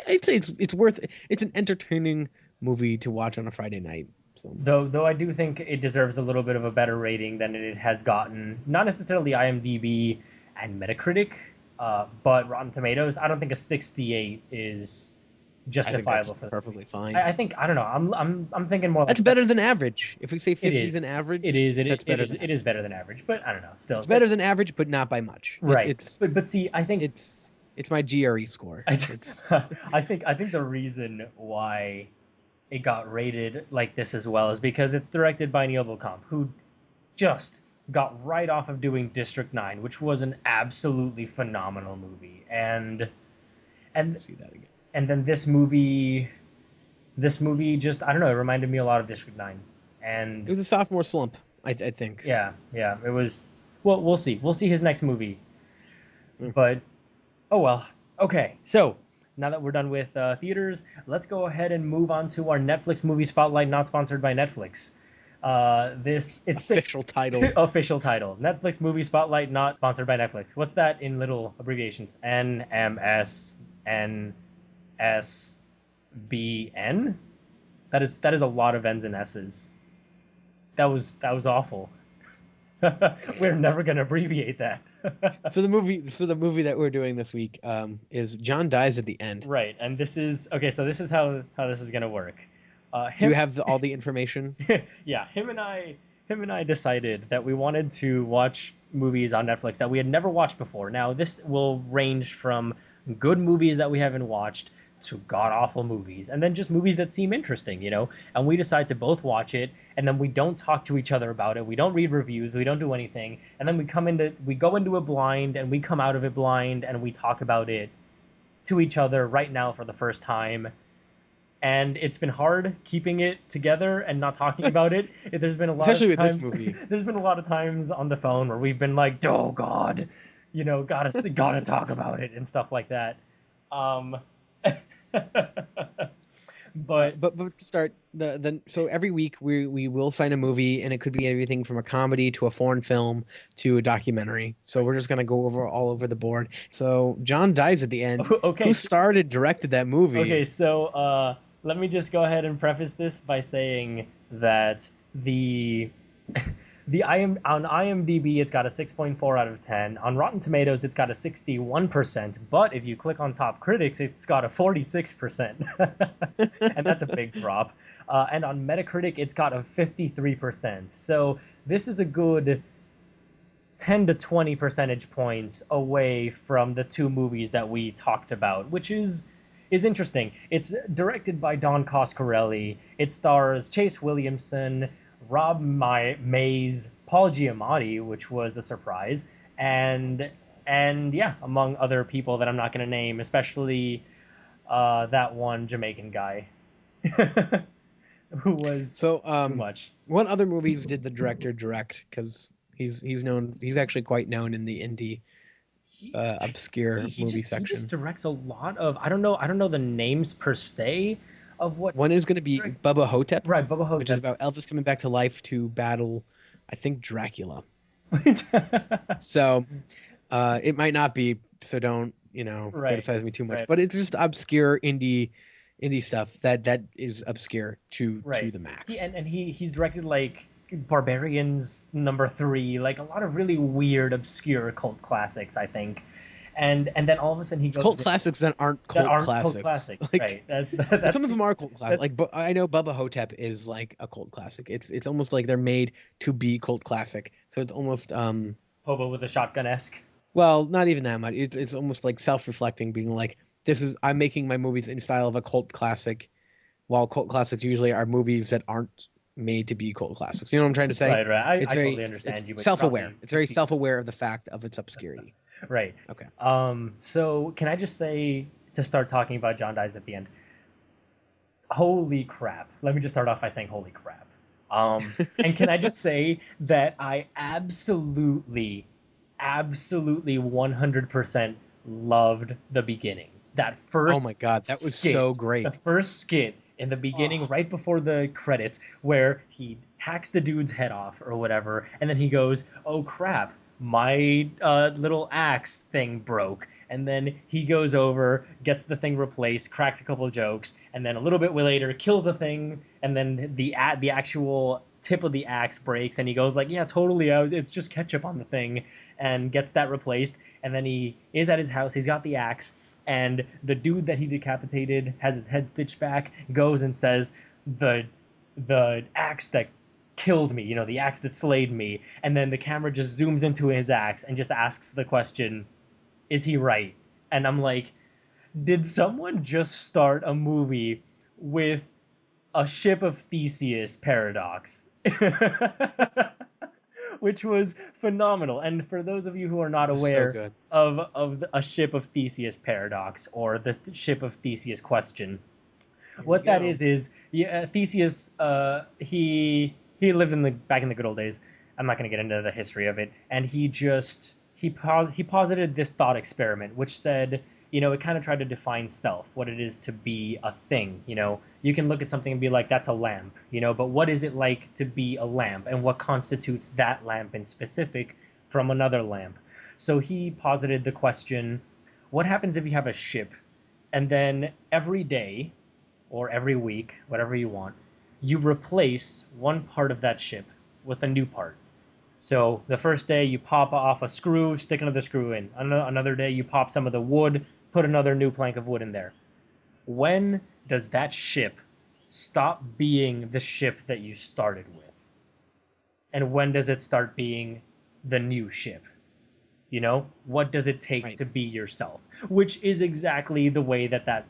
I'd say it's worth it. It's an entertaining movie to watch on a Friday night. So. Though I do think it deserves a little bit of a better rating than it has gotten. Not necessarily IMDb and Metacritic, but Rotten Tomatoes. I don't think a 68 is justifiable for perfectly fine. I think I don't know. I'm thinking more. That's better than average. If we say 50 is an average, it is. It is better than average, but I don't know. Still, it's better than average, but not by much. Right. But see, I think it's my GRE score. I think the reason why it got rated like this as well is because it's directed by Neil Blomkamp, who just got right off of doing District 9, which was an absolutely phenomenal movie, and see that again. And then this movie just, I don't know, it reminded me a lot of District 9. And it was a sophomore slump, I think. Yeah, it was. Well, we'll see. We'll see his next movie. But, oh well. Okay, so now that we're done with theaters, let's go ahead and move on to our Netflix movie spotlight, not sponsored by Netflix. It's Official title. official title. Netflix movie spotlight, not sponsored by Netflix. What's that in little abbreviations? NMSNSBN. That is a lot of N's and S's. That was awful. We're never gonna abbreviate that. So the movie that we're doing this week is John Dies at the End. Right, and this is okay. So this is how this is gonna work. Do you have all the information? Yeah, him and I decided that we wanted to watch movies on Netflix that we had never watched before. Now this will range from good movies that we haven't watched to god-awful movies, and then just movies that seem interesting, you know? And we decide to both watch it, and then we don't talk to each other about it. We don't read reviews. We don't do anything. And then we go into it blind, and we come out of it blind, and we talk about it to each other right now for the first time. And it's been hard keeping it together and not talking about it. There's been a lot Especially of with times, this movie. There's been a lot of times on the phone where we've been like, "Oh God, you know, gotta talk about it," and stuff like that. But to start so every week we will sign a movie, and it could be everything from a comedy to a foreign film to a documentary. So we're just gonna go all over the board. So John Dies at the End. Okay. Who started, directed that movie? Okay, so let me just go ahead and preface this by saying that on IMDb it's got a 6.4 out of 10. On Rotten Tomatoes it's got a 61%, but if you click on Top Critics it's got a 46%. And that's a big drop. And on Metacritic it's got a 53%. So this is a good 10 to 20 percentage points away from the two movies that we talked about, which is interesting. It's directed by Don Coscarelli. It stars Chase Williamson, Rob Mays, Paul Giamatti, which was a surprise, and yeah, among other people that I'm not going to name, especially that one Jamaican guy who was too much. What other movies did the director direct? Because he's actually quite known in the indie obscure movie section. He just directs a lot of I don't know the names per se of what one is going to be Bubba Hotep, right? Bubba Hotep, which is about Elvis coming back to life to battle, I think, Dracula. So it might not be. So don't criticize me too much. Right. But it's just obscure indie stuff that is obscure to the max. And he's directed like Barbarians #3, like a lot of really weird, obscure cult classics, I think. And then all of a sudden he goes cult classics that aren't cult classics. Like, right? That's some of them are cult classics. Like I know Bubba Hotep is like a cult classic. It's almost like they're made to be cult classic. So it's almost Hobo with a Shotgun-esque. Well, not even that much. It's almost like self-reflecting, being like, I'm making my movies in style of a cult classic, while cult classics usually are movies that aren't made to be cult classics. You know what I'm trying to say? Right. I totally understand you. It's self-aware. It's very self-aware of the fact of its obscurity. Right. Okay. So can I just say, to start talking about John Dies at the End, holy crap. Let me just start off by saying holy crap. And can I just say that I absolutely 100% loved the beginning. That first Oh my God, that was so great. The first skit in the beginning, right before the credits, where he hacks the dude's head off or whatever, and then he goes, "Oh crap, my little axe thing broke." And then he goes over, gets the thing replaced, cracks a couple of jokes, and then a little bit later kills the thing, and then the actual tip of the axe breaks, and he goes like, "Yeah, totally, it's just ketchup on the thing," and gets that replaced. And then he is at his house, he's got the axe, and the dude that he decapitated has his head stitched back, goes and says, the axe that killed me, the axe that slayed me. And then the camera just zooms into his axe and just asks the question, is he right? And I'm like, did someone just start a movie with a ship of Theseus paradox? Which was phenomenal. And for those of you who are not aware of a ship of Theseus paradox, or the ship of Theseus question, what that is Theseus, he lived back in the good old days. I'm not going to get into the history of it. And he posited this thought experiment, which said, it kind of tried to define self, what it is to be a thing. You can look at something and be like, that's a lamp, but what is it like to be a lamp, and what constitutes that lamp in specific from another lamp? So he posited the question, what happens if you have a ship, and then every day or every week, whatever you want, you replace one part of that ship with a new part? So the first day you pop off a screw, stick another screw in. Another day you pop some of the wood, put another new plank of wood in there. When does that ship stop being the ship that you started with? And when does it start being the new ship? What does it take to be yourself? Which is exactly the way that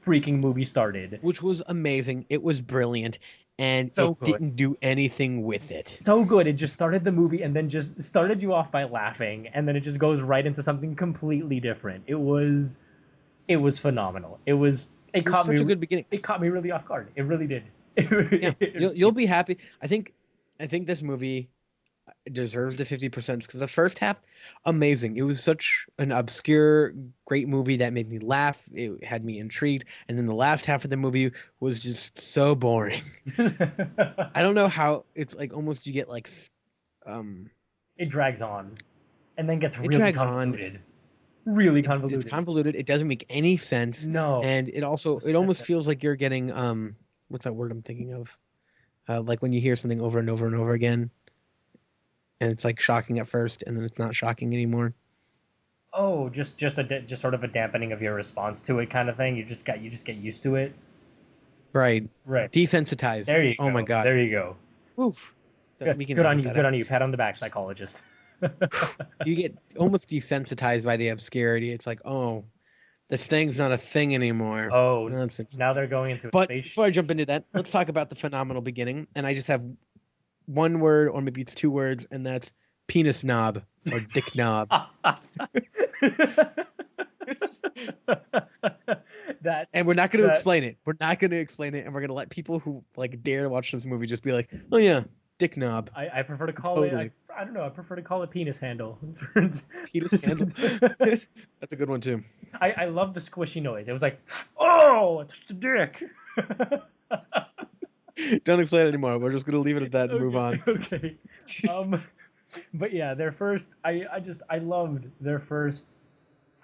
freaking movie started. Which was amazing. It was brilliant. And it didn't do anything with it. So good. It just started the movie and then just started you off by laughing, and then it just goes right into something completely different. It was phenomenal. It caught me such a good beginning. It caught me really off guard. It really did. Yeah, you'll be happy. I think this movie deserves the 50% because the first half, amazing. It was such an obscure, great movie that made me laugh. It had me intrigued, and then the last half of the movie was just so boring. I don't know how it's like almost you get like, it drags on, and then gets really convoluted. Really convoluted. It's convoluted. It doesn't make any sense. No, and it almost feels like you're getting what's that word I'm thinking of? Like when you hear something over and over and over again. And it's like shocking at first, and then it's not shocking anymore. Oh, just sort of a dampening of your response to it, kind of thing. You just get used to it. Right. Desensitized. There you go. Oh my god. There you go. Oof. Good on you. Good on you. Pat on the back, psychologist. You get almost desensitized by the obscurity. It's like, oh, this thing's not a thing anymore. Oh, now they're going into. But before I jump into that, let's talk about the phenomenal beginning. And I just have one word, or maybe it's two words, and that's penis knob or dick knob. And we're not going to explain it. We're not going to explain it, and we're going to let people who like dare to watch this movie just be like, "Oh yeah, dick knob." I prefer to call it. I don't know. I prefer to call it penis handle. Penis handle. That's a good one too. I love the squishy noise. It was like, oh, I touched a dick. Don't explain it anymore. We're just gonna leave it at that and move on. Okay. But yeah, their first. I loved their first.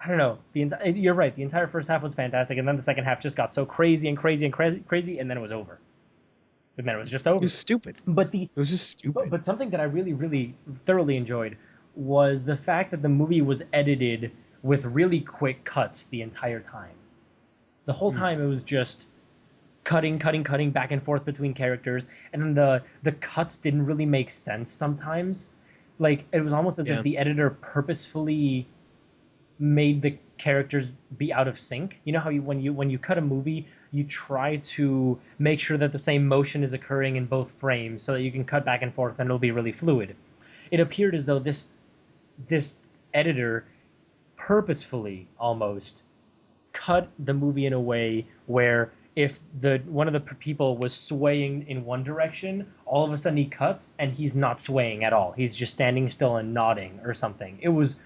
I don't know. You're right. The entire first half was fantastic, and then the second half just got so crazy, and then it was over. And then it was just over. It was stupid. It was just stupid. But something that I really, really thoroughly enjoyed was the fact that the movie was edited with really quick cuts the entire time. The whole time it was just cutting back and forth between characters, and then the cuts didn't really make sense sometimes. Like, it was almost as if the editor purposefully made the characters be out of sync. You know how when you cut a movie, you try to make sure that the same motion is occurring in both frames so that you can cut back and forth and it'll be really fluid. It appeared as though this editor purposefully almost cut the movie in a way where if one of the people was swaying in one direction, all of a sudden he cuts and he's not swaying at all. He's just standing still and nodding or something. It was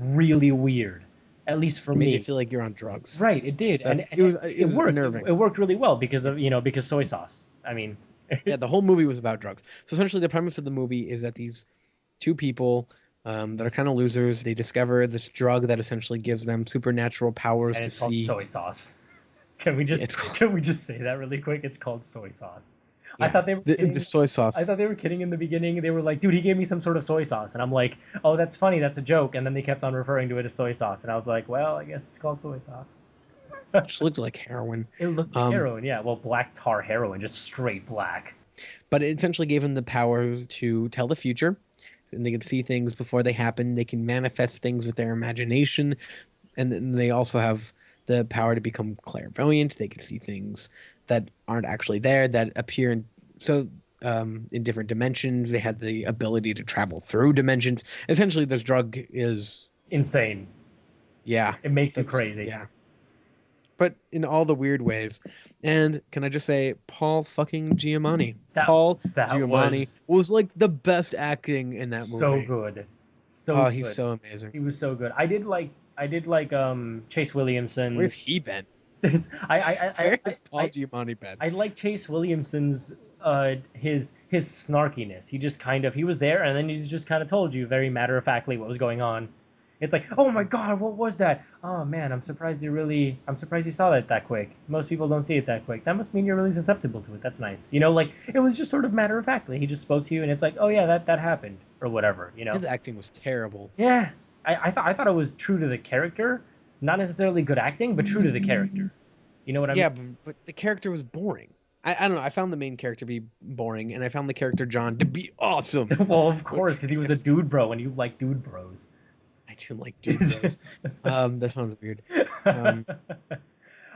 really weird, at least for me. It made you feel like you're on drugs. Right, it did. And it was worked. unnerving. It worked really well because soy sauce. I mean, yeah, the whole movie was about drugs. So essentially the premise of the movie is that these two people that are kind of losers, they discover this drug that essentially gives them supernatural powers and to it's called see. Soy sauce. Can we just say that really quick? It's called soy sauce. Yeah, I thought they were kidding. The soy sauce. I thought they were kidding in the beginning. They were like, dude, he gave me some sort of soy sauce. And I'm like, oh, that's funny. That's a joke. And then they kept on referring to it as soy sauce. And I was like, well, I guess it's called soy sauce. Which looked like heroin. It looked like heroin, yeah. Well, black tar heroin, just straight black. But it essentially gave them the power to tell the future. And they can see things before they happen. They can manifest things with their imagination. And then they also have the power to become clairvoyant. They can see things that aren't actually there, that appear in different dimensions. They had the ability to travel through dimensions. Essentially, this drug is insane. Yeah. It makes you crazy. Yeah. But in all the weird ways. And can I just say, Paul fucking Giamatti. Paul Giamatti was like the best acting in that movie. So good. He's so amazing. He was so good. I did like I did like Chase Where's Williamson's. he been? It's, Where has Paul I Giamatti been? I like Chase Williamson's his snarkiness. He was there and then he just kind of told you very matter of factly what was going on. It's like, oh my god, what was that? Oh man, I'm surprised you saw that quick. Most people don't see it that quick. That must mean you're really susceptible to it. That's nice. Like it was just sort of matter of factly. He just spoke to you and it's like, oh yeah, that happened or whatever. His acting was terrible. Yeah, I thought it was true to the character, not necessarily good acting, but true to the character. You know what I mean? Yeah, but the character was boring. I don't know. I found the main character to be boring, and I found the character John to be awesome. Well, of course, because he was a dude bro, and you like dude bros. I do like dude bros. That sounds weird.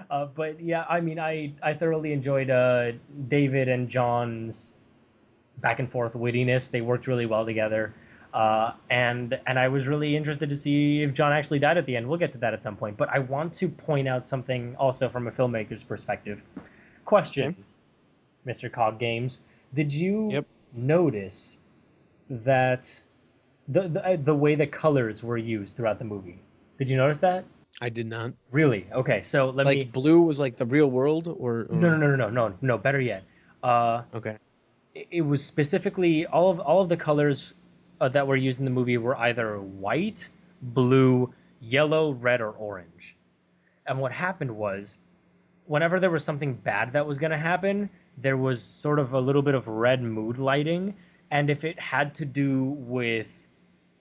But yeah, I mean, I thoroughly enjoyed David and John's back and forth wittiness. They worked really well together. And I was really interested to see if John actually died at the end. We'll get to that at some point. But I want to point out something also from a filmmaker's perspective. Question, Okay. Mr. Cog Games. Did you Yep. notice that the way the colors were used throughout the movie? Did you notice that? I did not. Really? Okay, so let me... Blue was like the real world, or... No. Better yet. Okay. It was specifically all of the colors that were used in the movie were either white, blue, yellow, red, or orange. And what happened was, whenever there was something bad that was going to happen, there was sort of a little bit of red mood lighting, and if it had to do with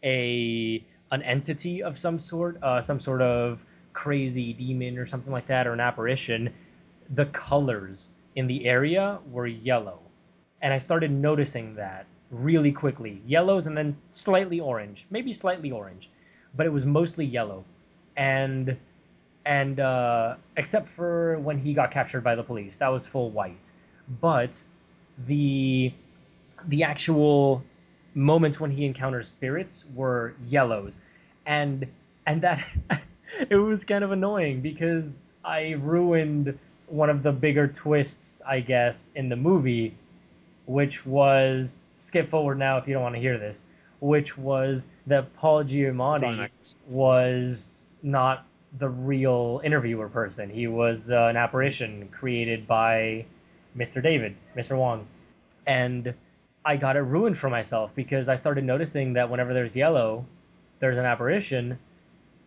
an entity of some sort of crazy demon or something like that, or an apparition, the colors in the area were yellow. And I started noticing that really quickly. Yellows and then slightly orange, maybe slightly orange, but it was mostly yellow. And except for when he got captured by the police, that was full white. But the actual moments when he encounters spirits were yellows, and that it was kind of annoying because I ruined one of the bigger twists, I guess, in the movie, which was, skip forward now if you don't want to hear this, which was that Paul Giamatti was not the real interviewer person. He was an apparition created by Mr. Wong. And I got it ruined for myself because I started noticing that whenever there's yellow, there's an apparition,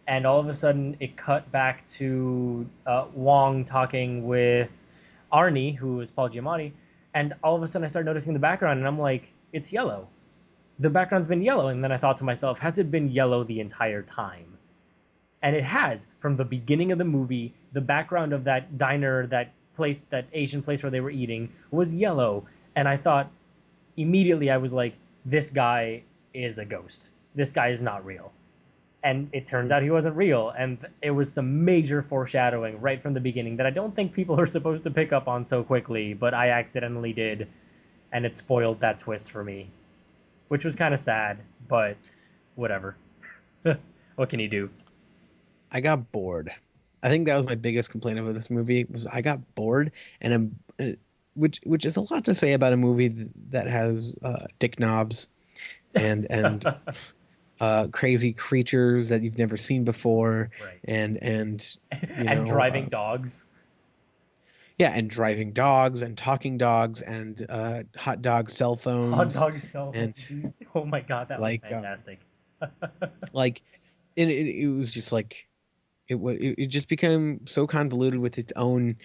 and all of a sudden it cut back to Wong talking with Arnie, who is Paul Giamatti, and all of a sudden I started noticing the background, and I'm like, it's yellow. The background's been yellow, and then I thought to myself, has it been yellow the entire time? And it has. From the beginning of the movie, the background of that diner, that place, that Asian place where they were eating, was yellow. And I thought, immediately I was like, this guy is a ghost. This guy is not real. And it turns out he wasn't real. And it was some major foreshadowing right from the beginning that I don't think people are supposed to pick up on so quickly, but I accidentally did. And it spoiled that twist for me, which was kind of sad, but whatever. What can you do? I got bored. I think that was my biggest complaint about this movie, was I got bored, and which is a lot to say about a movie that has dick knobs and crazy creatures that you've never seen before, Right. and And driving dogs. Yeah, and driving dogs and talking dogs and hot dog cell phones. Hot dog cell and phone. Oh my god, that was fantastic. Like it was just like it just became so convoluted with its own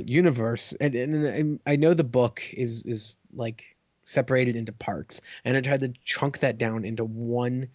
universe, and I know the book is like separated into parts, and I tried to chunk that down into one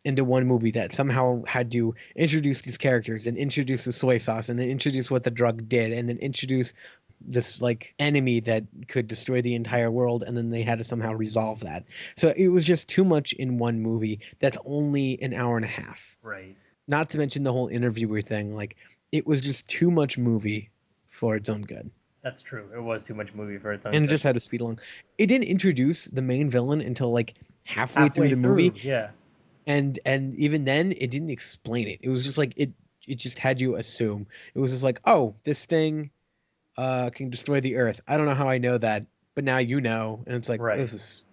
movie that somehow had to introduce these characters and introduce the soy sauce and then introduce what the drug did and then introduce this like enemy that could destroy the entire world, and then they had to somehow resolve that. So it was just too much in one movie that's only an hour and a half. Right. Not to mention the whole interviewer thing. Like, it was just too much movie for its own good. That's true. It was too much movie for its own And good. it just had to speed along. It didn't introduce the main villain until like halfway through the movie. Yeah. And even then it didn't explain it. It was just like it just had you assume. It was just like, oh, this thing can destroy the earth. I don't know how I know that, but now you know. And it's like, Right. this is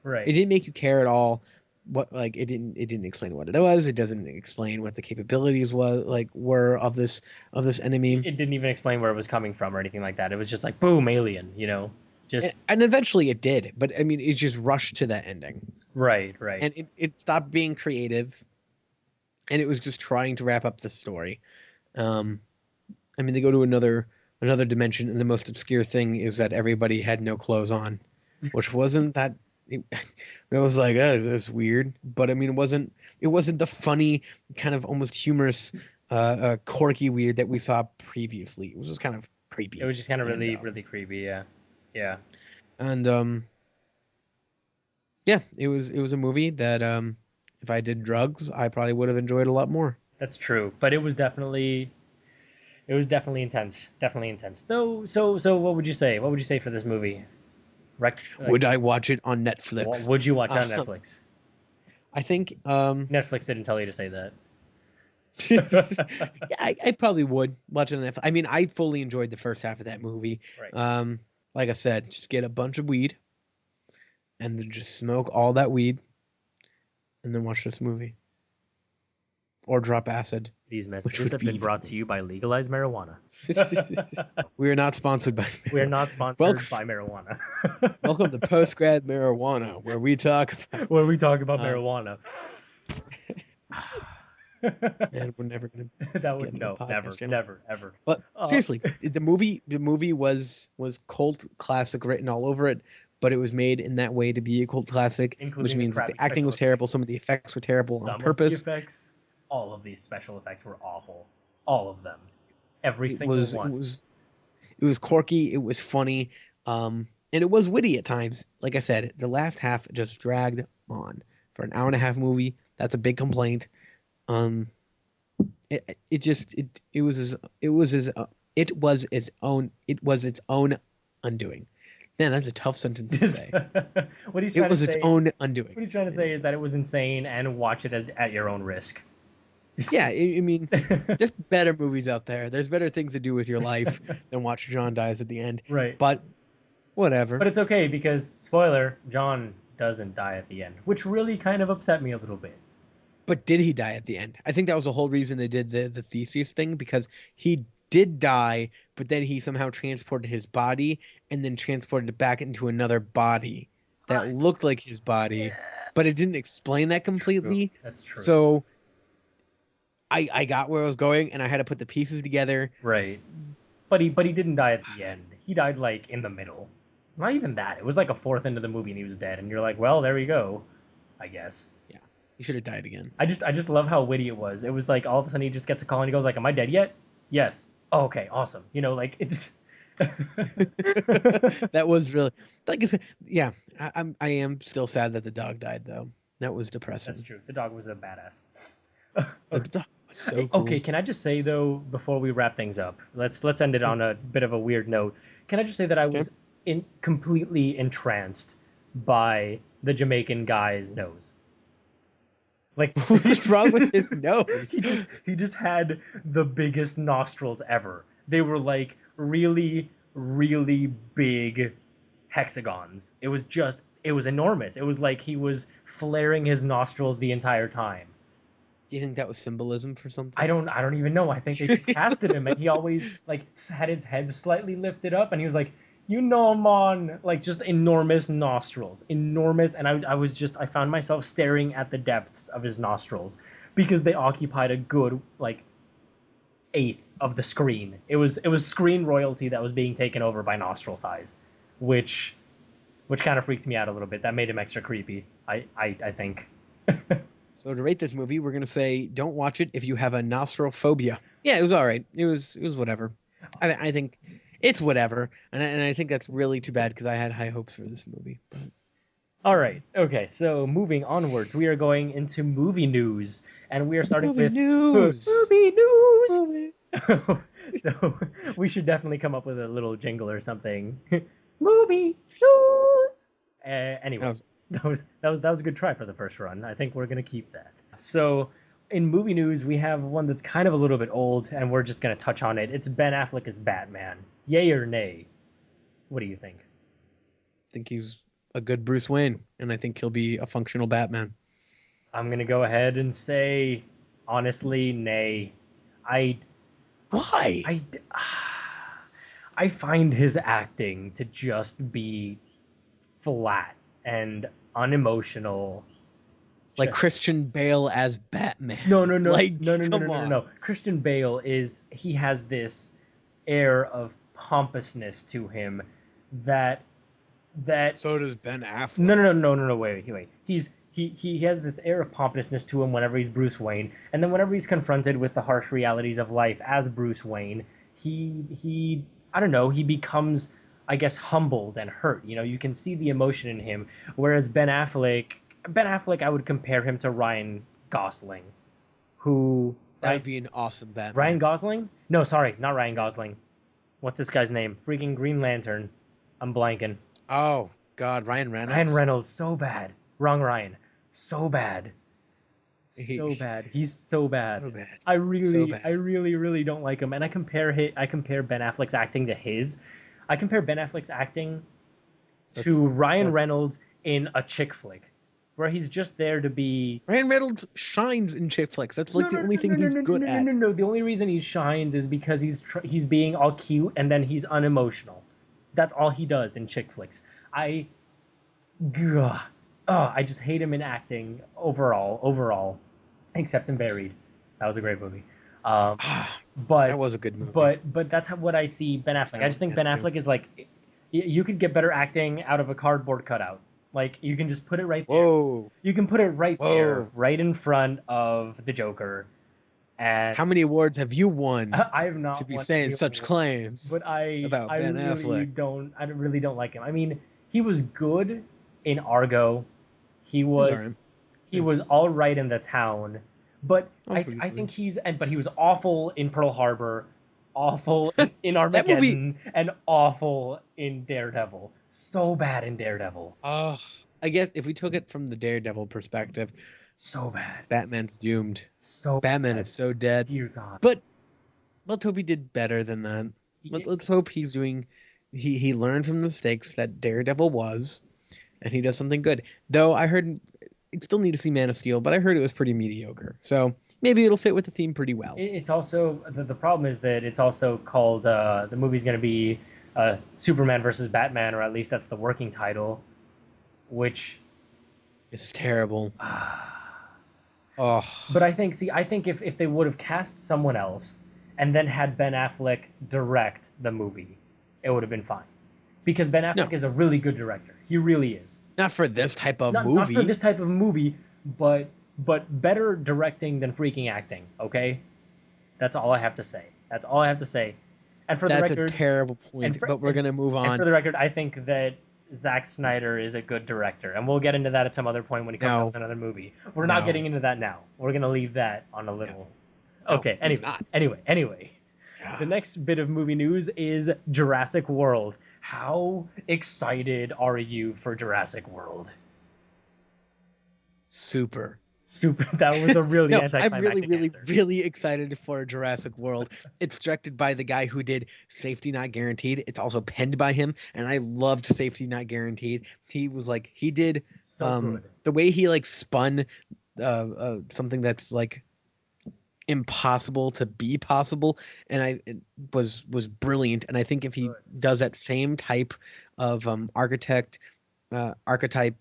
Right. It didn't make you care at all. what like it didn't explain what it was. It doesn't explain what the capabilities were of this enemy. It didn't even explain where it was coming from or anything like that. It was just like boom, alien, just And eventually it did, but I mean, it just rushed to that ending, right, and it stopped being creative, and it was just trying to wrap up the story. Um, I mean, they go to another dimension, and the most obscure thing is that everybody had no clothes on, which wasn't that. It was like, oh, that's weird, but I mean, it wasn't the funny kind of almost humorous, quirky weird that we saw previously. It was just kind of creepy. It was just kind of and really, really creepy. Yeah, yeah. and yeah, it was a movie that if I did drugs, I probably would have enjoyed a lot more. That's true. But it was definitely intense. Definitely intense. So what would you say? What would you say for this movie? Would I watch it on Netflix? Would you watch it on Netflix? I think Netflix didn't tell you to say that. yeah, I probably would watch it on Netflix. I mean, I fully enjoyed the first half of that movie. Right. Like I said, just get a bunch of weed and then just smoke all that weed and then watch this movie. Or drop acid. These Which messages would have be been brought to you by Legalized Marijuana. We are not sponsored by We are not sponsored by marijuana. Welcome to PostGrad Marijuana, where we talk about Where we talk about marijuana. and we're never gonna That would get no, on the never, podcast channel. never, ever. But seriously, the movie was cult classic written all over it, but it was made in that way to be a cult classic, Including which the means that crappy the acting special was terrible, effects. some of the effects were terrible Some on purpose. of the effects, all of these special effects were awful. All of them. Every It single was one. it was quirky, it was funny, and it was witty at times. Like I said, the last half just dragged on for an hour and a half movie. That's a big complaint. It was its own undoing. Man, that's a tough sentence to say. What he's It trying was to its say, own undoing. what he's trying to say is that it was insane and watch it at your own risk. Yeah, I mean, there's better movies out there. There's better things to do with your life than watch John dies at the end. Right. But whatever. But it's okay because, spoiler, John doesn't die at the end, which really kind of upset me a little bit. But did he die at the end? I think that was the whole reason they did the Theseus thing, because he did die, but then he somehow transported his body and then transported it back into another body that looked like his body, but it didn't explain that completely. That's true. So I got where I was going, and I had to put the pieces together. Right. But he didn't die at the end. He died like in the middle. Not even that. It was like a fourth into the movie and he was dead. And you're like, well, there we go, I guess. Yeah, he should have died again. I just love how witty it was. It was like all of a sudden he just gets a call and he goes like, am I dead yet? Yes. Oh, okay, awesome. Like it's That was really, like I said, yeah. I am still sad that the dog died though. That was depressing. That's true. The dog was a badass. The dog was so cool. Okay, can I just say though, before we wrap things up, let's end it on a bit of a weird note. Can I just say that I was completely entranced by the Jamaican guy's nose? Like, what's wrong with his nose? he just had the biggest nostrils ever. They were like really, really big hexagons. It was enormous. It was like he was flaring his nostrils the entire time. Do you think that was symbolism for something? I don't even know. I think they just casted him, and he always like had his head slightly lifted up, and he was like, man, like just enormous nostrils, enormous. And I found myself staring at the depths of his nostrils because they occupied a good like eighth of the screen. It was screen royalty that was being taken over by nostril size, which kind of freaked me out a little bit. That made him extra creepy. I think. So to rate this movie, we're gonna say don't watch it if you have a nostril phobia. Yeah, it was all right. It was whatever. I think it's whatever, and I think that's really too bad because I had high hopes for this movie. But... All right. Okay. So moving onwards, we are going into movie news, and we are starting with movie news. So we should definitely come up with a little jingle or something. Movie news. Anyway, that was a good try for the first run. I think we're gonna keep that. So in movie news, we have one that's kind of a little bit old, and we're just gonna touch on it. It's Ben Affleck as Batman. Yay or nay? What do you think? I think he's a good Bruce Wayne, and I think he'll be a functional Batman. I'm gonna go ahead and say, honestly, nay. I Why? I I find his acting to just be flat and unemotional. Like Just Christian Bale as no, Batman. no, no, Like, no, no, no, no, come no, no, on. no. Christian Bale he has this air of pompousness to him that that So does Ben no, Affleck. no, no, no, no, no, wait, wait. He has this air of pompousness to him whenever he's Bruce Wayne, and then whenever he's confronted with the harsh realities of life as Bruce Wayne, he I don't know, he becomes, I guess, humbled and hurt. You know, you can see the emotion in him. Whereas Ben Affleck, I would compare him to Ryan Gosling, who That would be an awesome Ryan Batman. Gosling? No, sorry, not Ryan Gosling. What's this guy's name? Freaking Green Lantern. I'm blanking. Oh, God. Ryan Ryan Reynolds? Reynolds, so bad. Wrong Ryan. So bad. He, So bad. He's so bad. so bad. I So really, I bad. really, really don't like him. And I compare Ben Affleck's acting to his. I compare Ben Affleck's acting That's to Ryan that's Reynolds in a chick flick, where he's just there to be. Ryan Reynolds shines in chick flicks. That's No, like the no, only no, no, thing no, he's no, good no, no, no, at. no. The only reason he shines is because he's being all cute and then he's unemotional. That's all he does in chick flicks. Gah, I just hate him in acting overall, except in Buried. That was a great movie. Um, That but was a good movie. but that's what I see Ben Affleck. I Silent just think Man Ben too. Affleck is like, you could get better acting out of a cardboard cutout. Like you can just put it right there. Whoa. You can put it right there, Whoa. right in front of the Joker, and How many awards have you won I have to not be won saying any such awards, but claims I about I Ben really Affleck? don't I really don't like him. I mean, he was good in Argo. He He was was alright. he was all right in The Town, but That was I pretty I good. think but he was awful in Pearl Harbor, awful in That movie. Armageddon, and awful in Daredevil. So bad in Daredevil. I guess if we took it from the Daredevil perspective, So bad. Batman's doomed. So Batman bad. is so dead. Dear God. But let's hope he did better than that. Let's hope he's doing. He learned from the mistakes that Daredevil was, and he does something good. Though I heard, I still need to see Man of Steel, but I heard it was pretty mediocre. So maybe it'll fit with the theme pretty well. It's also the problem is that it's also called the movie's going to be Superman versus Batman, or at least that's the working title, which. It's terrible. Oh, But I think if they would have cast someone else and then had Ben Affleck direct the movie, it would have been fine. Because Ben Affleck no, is a really good director. He really is. not for this type of Not for movie. this type of movie, but better directing than freaking acting. Okay, that's all I have to say. That's all I have to say. And for the That's a record, terrible point, but we're gonna move and on. for the record, I think that Zack Snyder is a good director, and we'll get into that at some other point when he comes out No, with another movie. We're not getting no, into that now. We're gonna leave that on a no, little. no. Okay. He's Anyway, not. anyway. The next bit of movie news is Jurassic World. How excited are you for Jurassic World? Super. Super. That was a really No, I'm anticlimactic really, answer. really excited for Jurassic World. It's directed by the guy who did Safety Not Guaranteed. It's also penned by him, and I loved Safety Not Guaranteed. He was like he did So good. the way he like spun something that's like impossible to be possible, and it was brilliant. And I think if he Good. does that same type of archetype,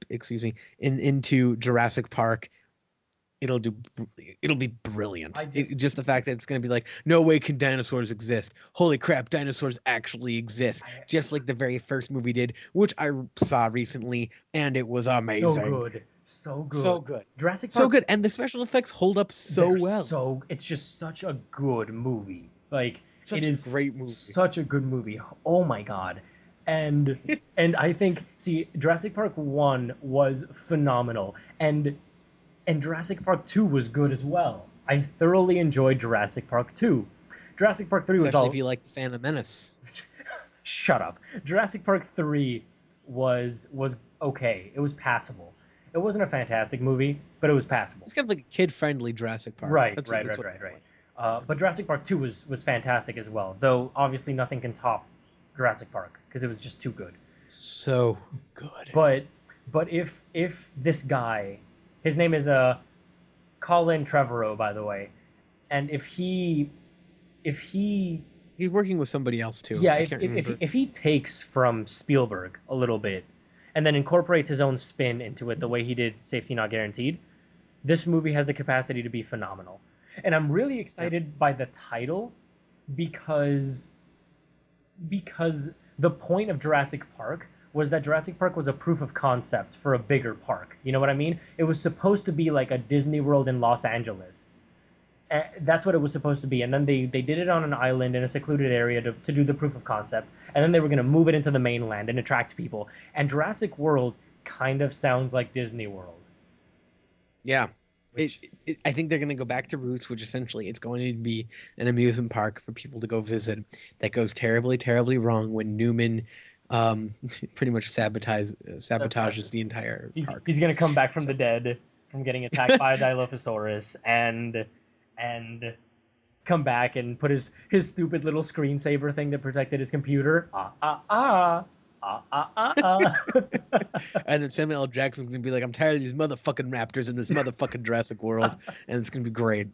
excuse me, into Jurassic Park, it'll be brilliant. Just the fact that it's going to be like, no way can dinosaurs exist. Holy crap, dinosaurs actually exist. Just like the very first movie did, which I saw recently, and it was amazing. So good. So good. So good. Jurassic So Park. good, and the special effects hold up so They're well. it's just such a good movie. Like Such it a is great movie. such a good movie. Oh my god. And I think Jurassic Park 1 was phenomenal, and Jurassic Park 2 was good as well. I thoroughly enjoyed Jurassic Park 2. Jurassic Park 3 was Especially all if you like the Phantom Menace. shut up. Jurassic Park 3 was okay. It was passable. It wasn't a fantastic movie, but it was passable. It's kind of like a kid-friendly Jurassic Park. Right. That's Right. what Right. I Right. feel Right. like. But Jurassic Park 2 was fantastic as well. Though obviously nothing can top Jurassic Park because it was just too good. So good. But if this guy, his name is Colin Trevorrow, by the way, and if he He's working with somebody else too. yeah, I can't remember. if he takes from Spielberg a little bit and then incorporates his own spin into it the way he did Safety Not Guaranteed, this movie has the capacity to be phenomenal. And I'm really excited by the title because the point of Jurassic Park was that Jurassic Park was a proof of concept for a bigger park. You know what I mean? It was supposed to be like a Disney World in Los Angeles. That's what it was supposed to be. And then they did it on an island in a secluded area to do the proof of concept. And then they were going to move it into the mainland and attract people. And Jurassic World kind of sounds like Disney World. Yeah. I think they're going to go back to roots, which essentially it's going to be an amusement park for people to go visit. That goes terribly, terribly wrong when Newman pretty much sabotages the entire park. He's going to come back from the dead from getting attacked by a Dilophosaurus and come back and put his stupid little screensaver thing that protected his computer. And then Samuel L. Jackson's gonna be like, I'm tired of these motherfucking raptors in this motherfucking Jurassic World, and it's gonna be great.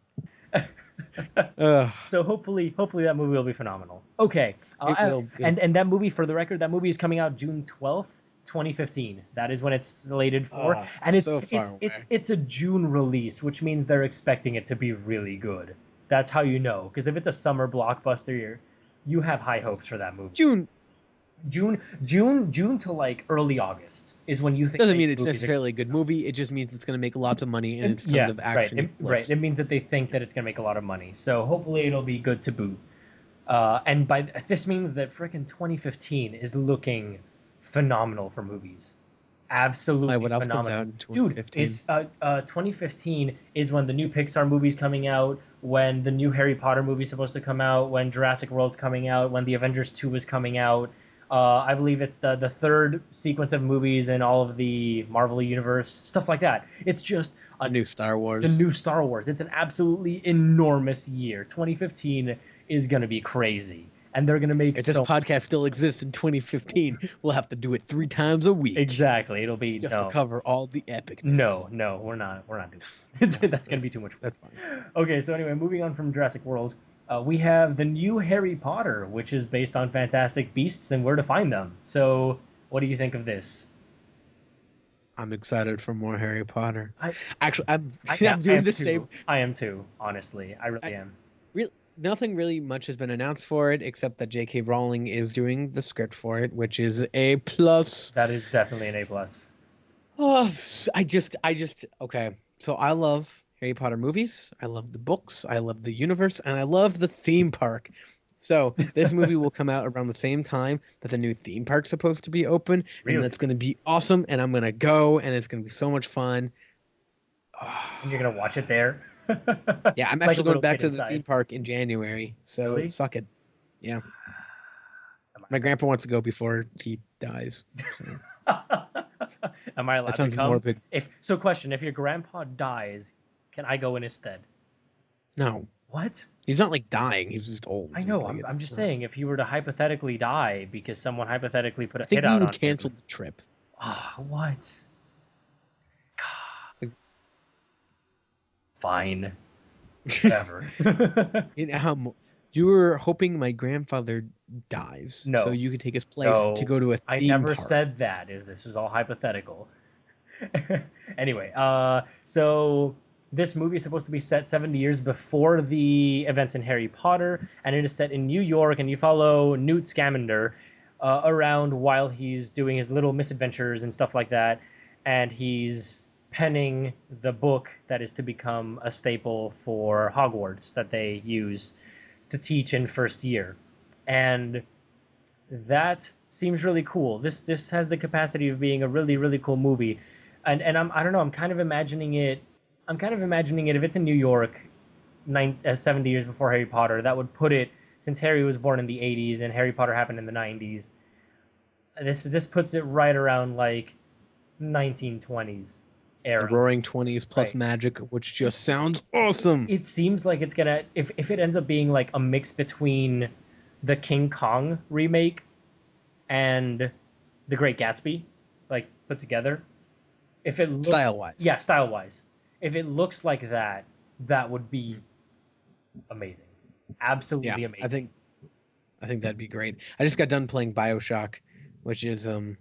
So hopefully that movie will be phenomenal. Okay, and that movie, for the record, that movie is coming out June 12th, 2015. That is when it's slated for, and it's a June release, which means they're expecting it to be really good. That's how you know, because if it's a summer blockbuster year, you have high hopes for that movie. June to like early August is when you think. Doesn't mean it's necessarily a good movie. It just means it's going to make lots of money and it's tons of action. Right. It means that they think that it's going to make a lot of money. So hopefully it'll be good to boot. And this means that frickin' 2015 is looking phenomenal for movies. Absolutely what else phenomenal. comes out in 2015? Dude, it's 2015 is when the new Pixar movie's coming out, when the new Harry Potter movie's supposed to come out, when Jurassic World's coming out, when the Avengers 2 is coming out. I believe it's the third sequence of movies in all of the Marvel universe, stuff like that. It's just a new Star Wars. The new Star Wars. It's an absolutely enormous year. 2015 is going to be crazy. And they're going to make If this podcast still exists in 2015, we'll have to do it 3 times a week. Exactly. It'll be just to cover all the epicness. No, we're not doing it. That's going to be too much. That's fine. Okay, so anyway, moving on from Jurassic World, we have the new Harry Potter, which is based on Fantastic Beasts and Where to Find Them. So, what do you think of this? I'm excited for more Harry Potter. I'm doing the same. I am too, honestly. I really am. Nothing really much has been announced for it, except that J.K. Rowling is doing the script for it, which is A+. That is definitely an A+. Oh, okay. So I love Harry Potter movies. I love the books. I love the universe, and I love the theme park. So this movie will come out around the same time that the new theme park's supposed to be open, and that's going to be awesome. And I'm going to go, and it's going to be so much fun. And you're going to watch it there? Yeah, I'm actually going back to the theme park in January, so really? Suck it. Yeah. My grandpa wants to go before he dies. So. Am I allowed that sounds to come? Morbid. Question, if your grandpa dies, can I go in his stead? No. What? He's not like dying, he's just old. I know, like I'm just saying, if you were to hypothetically die because someone hypothetically put a hit out on you. I think we would cancel the trip. What? Fine. Whatever. You were hoping my grandfather dies, so you could take his place to go to a theme I never park. said that. This was all hypothetical. Anyway, so this movie is supposed to be set 70 years before the events in Harry Potter, and it is set in New York, and you follow Newt Scamander around while he's doing his little misadventures and stuff like that, and he's penning the book that is to become a staple for Hogwarts that they use to teach in first year. And that seems really cool. This has the capacity of being a really, really cool movie. And I don't know, I'm kind of imagining it if it's in New York 70 years before Harry Potter. That would put it, since Harry was born in the 80s and Harry Potter happened in the 90s, this puts it right around like 1920s era. The Roaring 20s plus magic, which just sounds awesome. It seems like it's gonna, if it ends up being like a mix between the King Kong remake and The Great Gatsby, like put together. If it looks, style-wise. Yeah, style-wise. if it looks like that, that would be amazing. Yeah, Absolutely amazing. I think that'd be great. I just got done playing BioShock, which is kind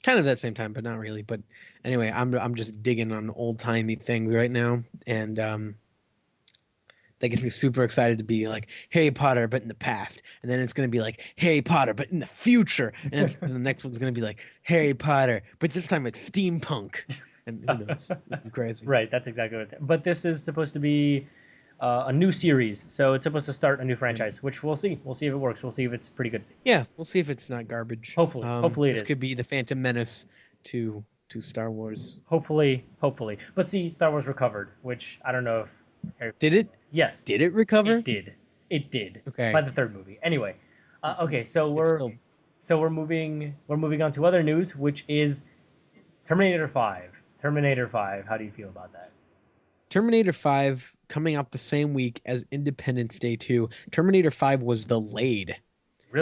of that same time, but not really. But anyway, I'm just digging on old timey things right now, and that gets me super excited to be like Harry Potter, but in the past, and then it's gonna be like Harry Potter, but in the future, and the next one's gonna be like Harry Potter, but this time it's steampunk, and who knows? It'd be crazy. Right, that's exactly what. But this is supposed to be a new series, so it's supposed to start a new franchise, which we'll see. We'll see if it works. We'll see if it's pretty good. Yeah, we'll see if it's not garbage. Hopefully it this is. could be the Phantom Menace to Star Wars. Hopefully. But see, Star Wars recovered, which I don't know if Did it? Yes. Did it recover? It did. Okay. By the third movie. Anyway, okay, so we're moving on to other news, which is Terminator 5. Terminator 5. How do you feel about that? Terminator 5 coming out the same week as Independence Day 2. Terminator 5 was delayed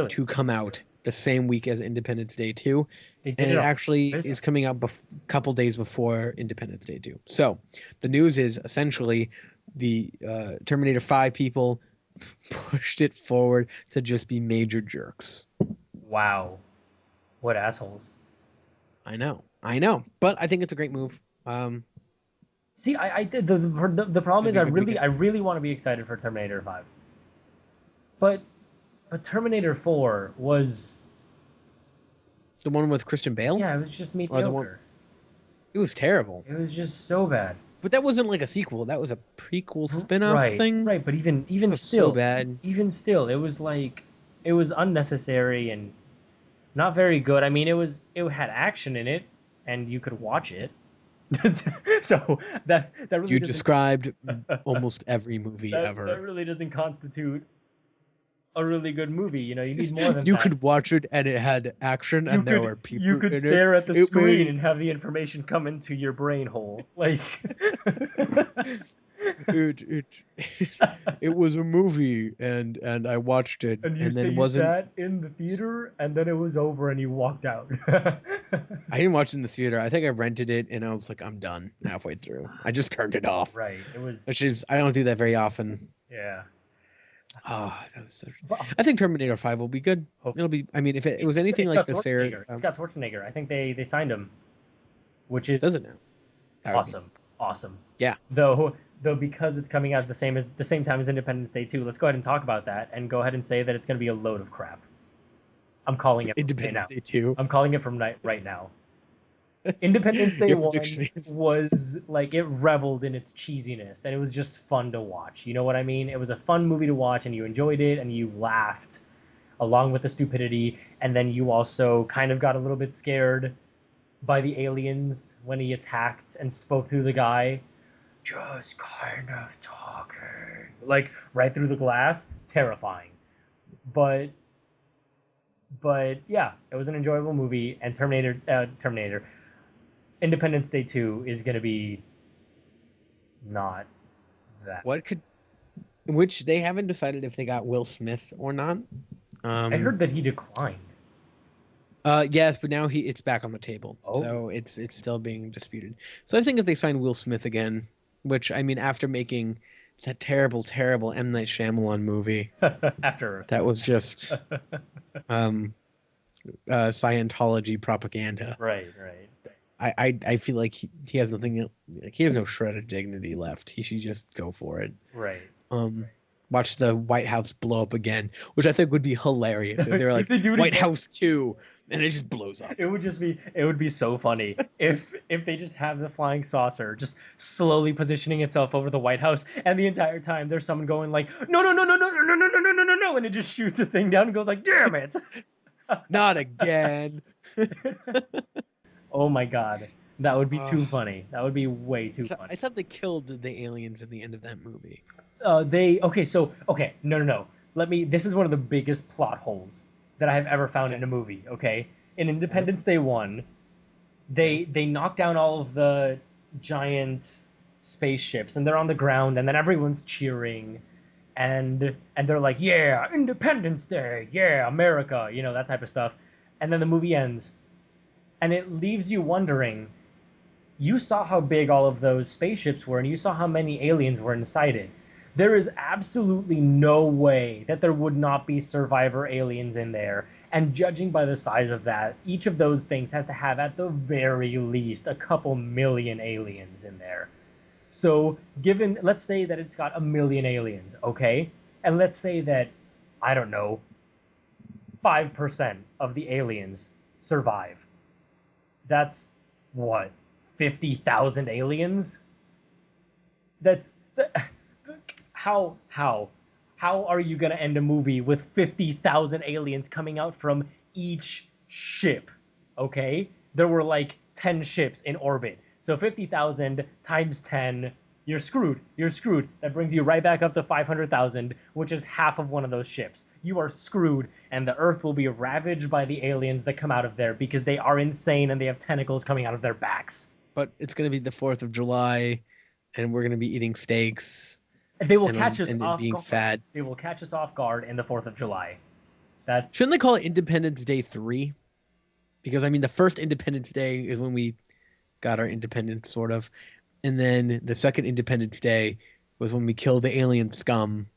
to come out the same week as Independence Day 2. And it actually is coming out a couple days before Independence Day 2. So the news is essentially the Terminator 5 people pushed it forward to just be major jerks. Wow. What assholes. I know. But I think it's a great move. See, the problem is I really want to be excited for Terminator 5. But Terminator 4 was the one with Christian Bale? Yeah, it was just mediocre. It was terrible. It was just so bad. But that wasn't like a sequel. That was a prequel spin-off thing. Right, but even still, so bad. Even still, it was unnecessary and not very good. I mean, it had action in it, and you could watch it. So that really described almost every movie ever. That really doesn't constitute a really good movie. You know, you need more than that. You could watch it and it had action and there were people. You could stare at the screen and have the information come into your brain hole. Like it was a movie and I watched it and you sat in the theater and then it was over and you walked out. I didn't watch it in the theater. I think I rented it and I was like, I'm done halfway through. I just turned it off. Right. It was. Which is I don't do that very often. Yeah. Oh, that was I think Terminator 5 will be good. It'll be. I mean, if it was anything like this era, it's got Schwarzenegger. I think they signed him, which is does it now? Awesome. Yeah. Though because it's coming out the same time as Independence Day 2, let's go ahead and talk about that and go ahead and say that it's going to be a load of crap. I'm calling it Independence Day 2. I'm calling it from right now. Independence Day 1 was like, it reveled in its cheesiness and it was just fun to watch. You know what I mean? It was a fun movie to watch and you enjoyed it and you laughed along with the stupidity, and then you also kind of got a little bit scared by the aliens when he attacked and spoke through the guy. Just kind of talking. Like right through the glass. Terrifying. But yeah, it was an enjoyable movie, and Terminator Independence Day 2 is going to be not that. Which they haven't decided if they got Will Smith or not. I heard that he declined. Yes, but now it's back on the table. Oh. So it's still being disputed. So I think if they sign Will Smith again, which I mean after making that terrible M. Night Shyamalan movie. After that was just Scientology propaganda. Right. I feel like he has nothing. Like he has no shred of dignity left. He should just go for it. Right. Watch the White House blow up again, which I think would be hilarious if they were like White House 2, and it just blows up. It would be so funny if they just have the flying saucer just slowly positioning itself over the White House, and the entire time there's someone going like, no, and it just shoots a thing down and goes like, damn it. Not again. Oh my god. That would be too funny. That would be way too funny. I thought they killed the aliens at the end of that movie. No. This is one of the biggest plot holes that I have ever found in a movie, okay? In Independence Day 1, they knock down all of the giant spaceships and they're on the ground and then everyone's cheering and they're like, yeah, Independence Day, yeah, America, you know, that type of stuff. And then the movie ends and it leaves you wondering, you saw how big all of those spaceships were, and you saw how many aliens were inside it. There is absolutely no way that there would not be survivor aliens in there. And judging by the size of that, each of those things has to have at the very least a couple million aliens in there. So given, let's say that it's got a million aliens, okay? And let's say that, I don't know, 5% of the aliens survive. That's what, 50,000 aliens? That's how are you going to end a movie with 50,000 aliens coming out from each ship? Okay? There were like 10 ships in orbit. So 50,000 times 10, you're screwed. You're screwed. That brings you right back up to 500,000, which is half of one of those ships. You are screwed, and the Earth will be ravaged by the aliens that come out of there because they are insane and they have tentacles coming out of their backs. But it's going to be the 4th of July, and we're going to be eating steaks. They will catch us off being guard. fat. They will catch us off guard in the 4th of July. Shouldn't they call it Independence Day 3? Because, I mean, the first Independence Day is when we got our independence, sort of. And then the second Independence Day was when we killed the alien scum.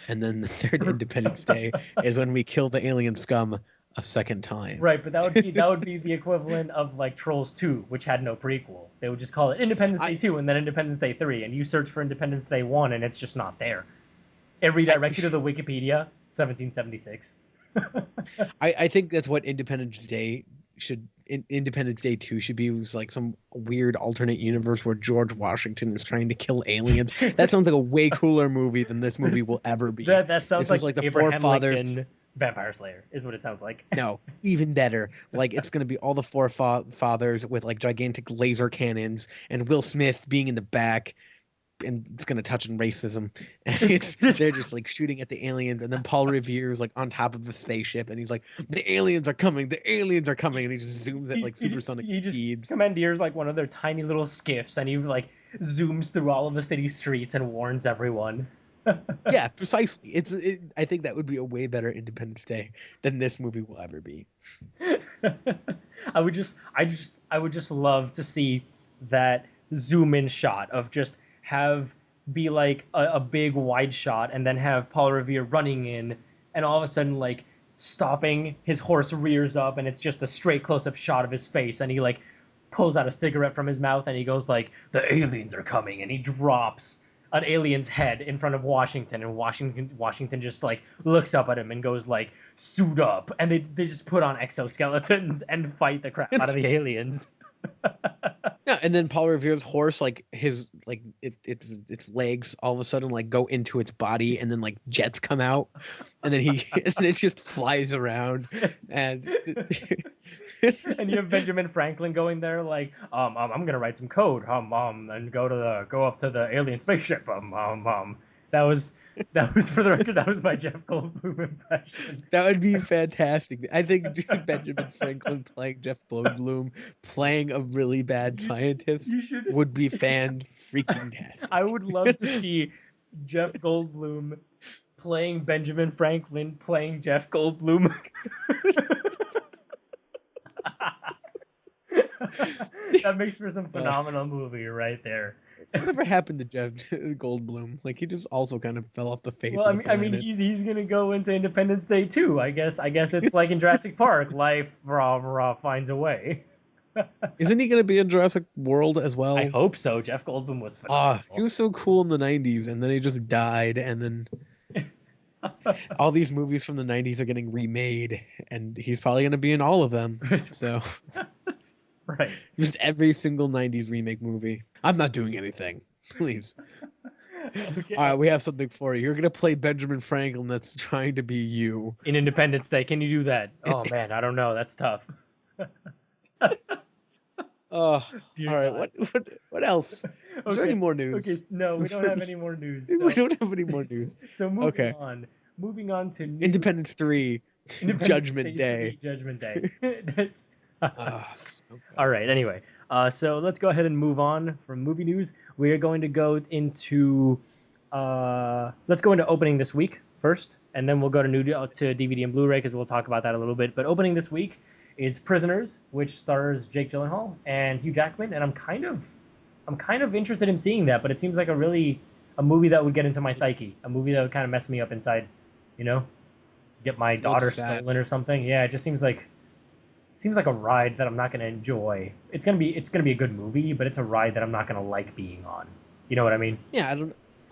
And then the third Independence Day is when we kill the alien scum a second time. Right, but that would be the equivalent of like Trolls 2, which had no prequel. They would just call it Independence Day 2 and then Independence Day 3, and you search for Independence Day 1 and it's just not there. It redirects you to the Wikipedia, 1776. I think that's what Independence Day Independence Day 2 should be. It was like some weird alternate universe where George Washington is trying to kill aliens. That sounds like a way cooler movie than this movie will ever be. That sounds like the Abraham forefathers. Lincoln Vampire Slayer is what it sounds like. No, even better. Like, it's going to be all the forefathers with like gigantic laser cannons and Will Smith being in the back, and it's going to touch on racism. And they're just like shooting at the aliens, and then Paul Revere's like on top of the spaceship, and he's like, the aliens are coming, and he just zooms at like supersonic speeds. Commandeers like one of their tiny little skiffs, and he like zooms through all of the city streets and warns everyone. Yeah, precisely. I think that would be a way better Independence Day than this movie will ever be. I would just love to see that zoom in shot of just be like a big wide shot, and then have Paul Revere running in, and all of a sudden like stopping, his horse rears up, and it's just a straight close-up shot of his face, and he like pulls out a cigarette from his mouth, and he goes like, the aliens are coming, and he drops an alien's head in front of Washington, and Washington just like looks up at him and goes like, suit up, and they just put on exoskeletons and fight the crap out of the aliens. Yeah, and then Paul Revere's horse, like its legs all of a sudden like go into its body, and then like jets come out, and then and it just flies around, and and you have Benjamin Franklin going there like, I'm gonna write some code, and go up to the alien spaceship, That was for the record. That was my Jeff Goldblum impression. That would be fantastic. I think Benjamin Franklin playing Jeff Goldblum, playing a really bad scientist, would be fan-freaking-tastic. I would love to see Jeff Goldblum playing Benjamin Franklin, playing Jeff Goldblum. That makes for some phenomenal movie right there. Whatever happened to Jeff Goldblum? Like, he just also kind of fell off the face. Well, of the planet. I mean, he's gonna go into Independence Day too. I guess it's like in Jurassic Park. Life finds a way. Isn't he gonna be in Jurassic World as well? I hope so. Jeff Goldblum was phenomenal. He was so cool in the 90s, and then he just died, and then all these movies from the 90s are getting remade, and he's probably gonna be in all of them. So. Right. Just every single 90s remake movie. I'm not doing anything. Please. Okay. All right, we have something for you. You're going to play Benjamin Franklin that's trying to be you. In Independence Day. Can you do that? Oh, man, I don't know. That's tough. All right, what else? Is there any more news? Okay, no, we don't have any more news. So. We don't have any more news. So moving on to Independence 3, Judgment Day. Judgment Day. That's... All right. Anyway, so let's go ahead and move on from movie news. We are going to go into opening this week first, and then we'll go to DVD and Blu-ray because we'll talk about that a little bit. But opening this week is Prisoners, which stars Jake Gyllenhaal and Hugh Jackman, and I'm kind of I'm kind of interested in seeing that, but it seems like a movie that would get into my psyche, a movie that would kind of mess me up inside, you know, get my Looks daughter sad. stolen or something. Yeah, it just seems like a ride that I'm not going to enjoy. It's gonna be a good movie, but it's a ride that I'm not going to like being on. You know what I mean? Yeah,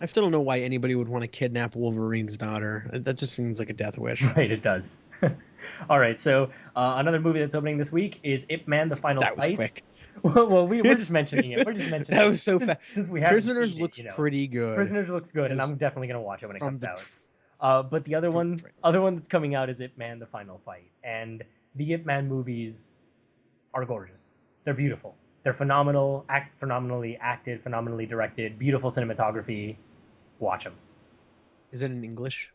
I still don't know why anybody would want to kidnap Wolverine's daughter. That just seems like a death wish. Right, it does. All right, so another movie that's opening this week is Ip Man: The Final That was Fight. quick. Well, we're just mentioning it. We're just mentioning That it was so fast. since we haven't Prisoners seen looks it. pretty good. Prisoners looks good, and I'm definitely gonna watch it when it From comes the out. tr- But the other from the one, trailer. other one that's coming out is Ip Man: The Final Fight, and the Ip Man movies are gorgeous. They're beautiful. They're phenomenal. Phenomenally acted, phenomenally directed, beautiful cinematography. Watch them. Is it in English?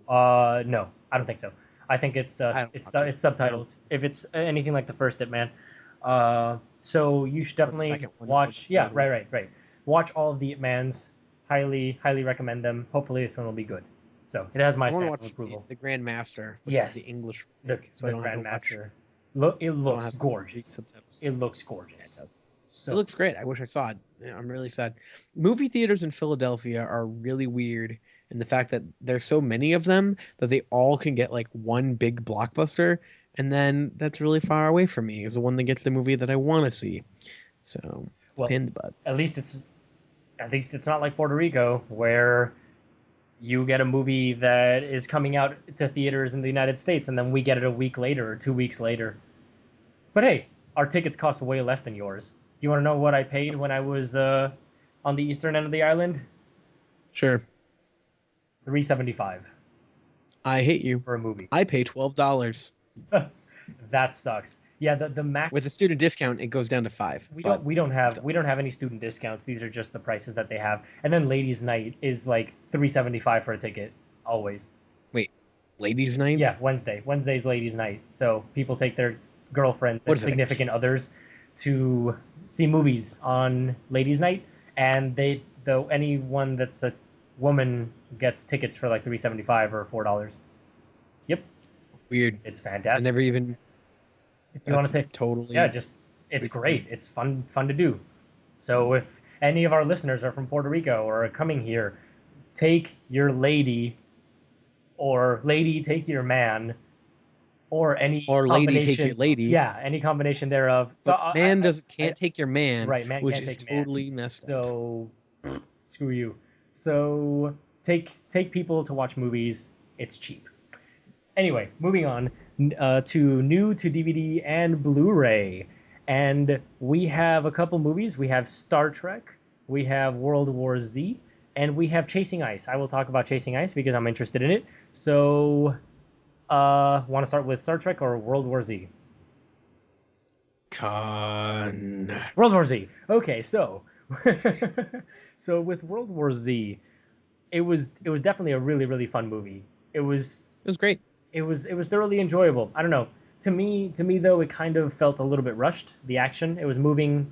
No, I don't think so. I think it's I don't it's watch it. it's subtitled. If it's anything like the first Ip Man, so you should definitely second one watch. was Yeah, subtitled. right. Watch all of the Ip Mans. Highly recommend them. Hopefully this one will be good. So it has my I want to stamp of watch approval. the Grand Master, which Yes. is the English The, remake, so I the don't have to watch. Grandmaster. It I don't looks have to read gorgeous. subtitles. It looks gorgeous. Yeah, So it looks great. I wish I saw it. Yeah, I'm really sad. Movie theaters in Philadelphia are really weird in the fact that there's so many of them that they all can get like one big blockbuster, and then that's really far away from me is the one that gets the movie that I want to see. So it's a well, pain in the butt. at least it's not like Puerto Rico where you get a movie that is coming out to theaters in the United States and then we get it a week later or 2 weeks later. But hey, our tickets cost way less than yours. Do you want to know what I paid when I was on the eastern end of the island? Sure. $3.75 I hate you. for a movie. I pay $12. That sucks. Yeah, the max With a student discount, it goes down to $5. we don't have any student discounts. These are just the prices that they have. And then ladies' night is like $3.75 for a ticket always. Wait, ladies' night? Yeah, Wednesday. Wednesday's ladies' night. So people take their girlfriends What and is it? significant others to see movies on ladies' night, and anyone that's a woman gets tickets for like $3.75 or $4. Yep, Weird. it's I fantastic. never even. If you want That's to take, totally. yeah, just it's great. It's fun to do. So if any of our listeners are from Puerto Rico or are coming here, take your lady, or lady take your man, or any Or lady take combination. your lady. Yeah, any combination thereof. So But man can't take your man, right, man which can't is take man. totally messed up. So screw you. So take people to watch movies. It's cheap. Anyway, moving on to new to DVD and Blu-ray, and we have a couple movies. We have Star Trek, we have World War Z, and we have Chasing Ice. I will talk about Chasing Ice because I'm interested in it. So, want to start with Star Trek or World War Z? World War Z. Okay, so so with World War Z, it was definitely a really fun movie. It was great. it was thoroughly enjoyable. I don't know. To me though, it kind of felt a little bit rushed. The action, it was moving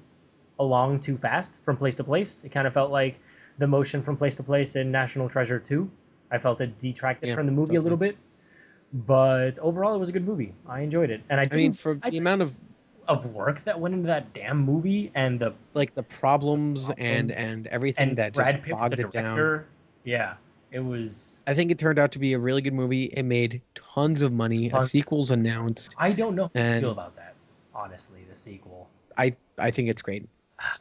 along too fast from place to place. It kind of felt like the motion from place to place in National Treasure 2. I felt it detracted from the movie a little bit. But overall, it was a good movie. I enjoyed it, and I mean, for the amount of work that went into that damn movie and the problems and everything that Brad just Pitt, bogged the it down. director, yeah, it was. I think it turned out to be a really good movie. It made tons of money. A sequel's announced. I don't know how I feel And about that, honestly. The sequel. I think it's great.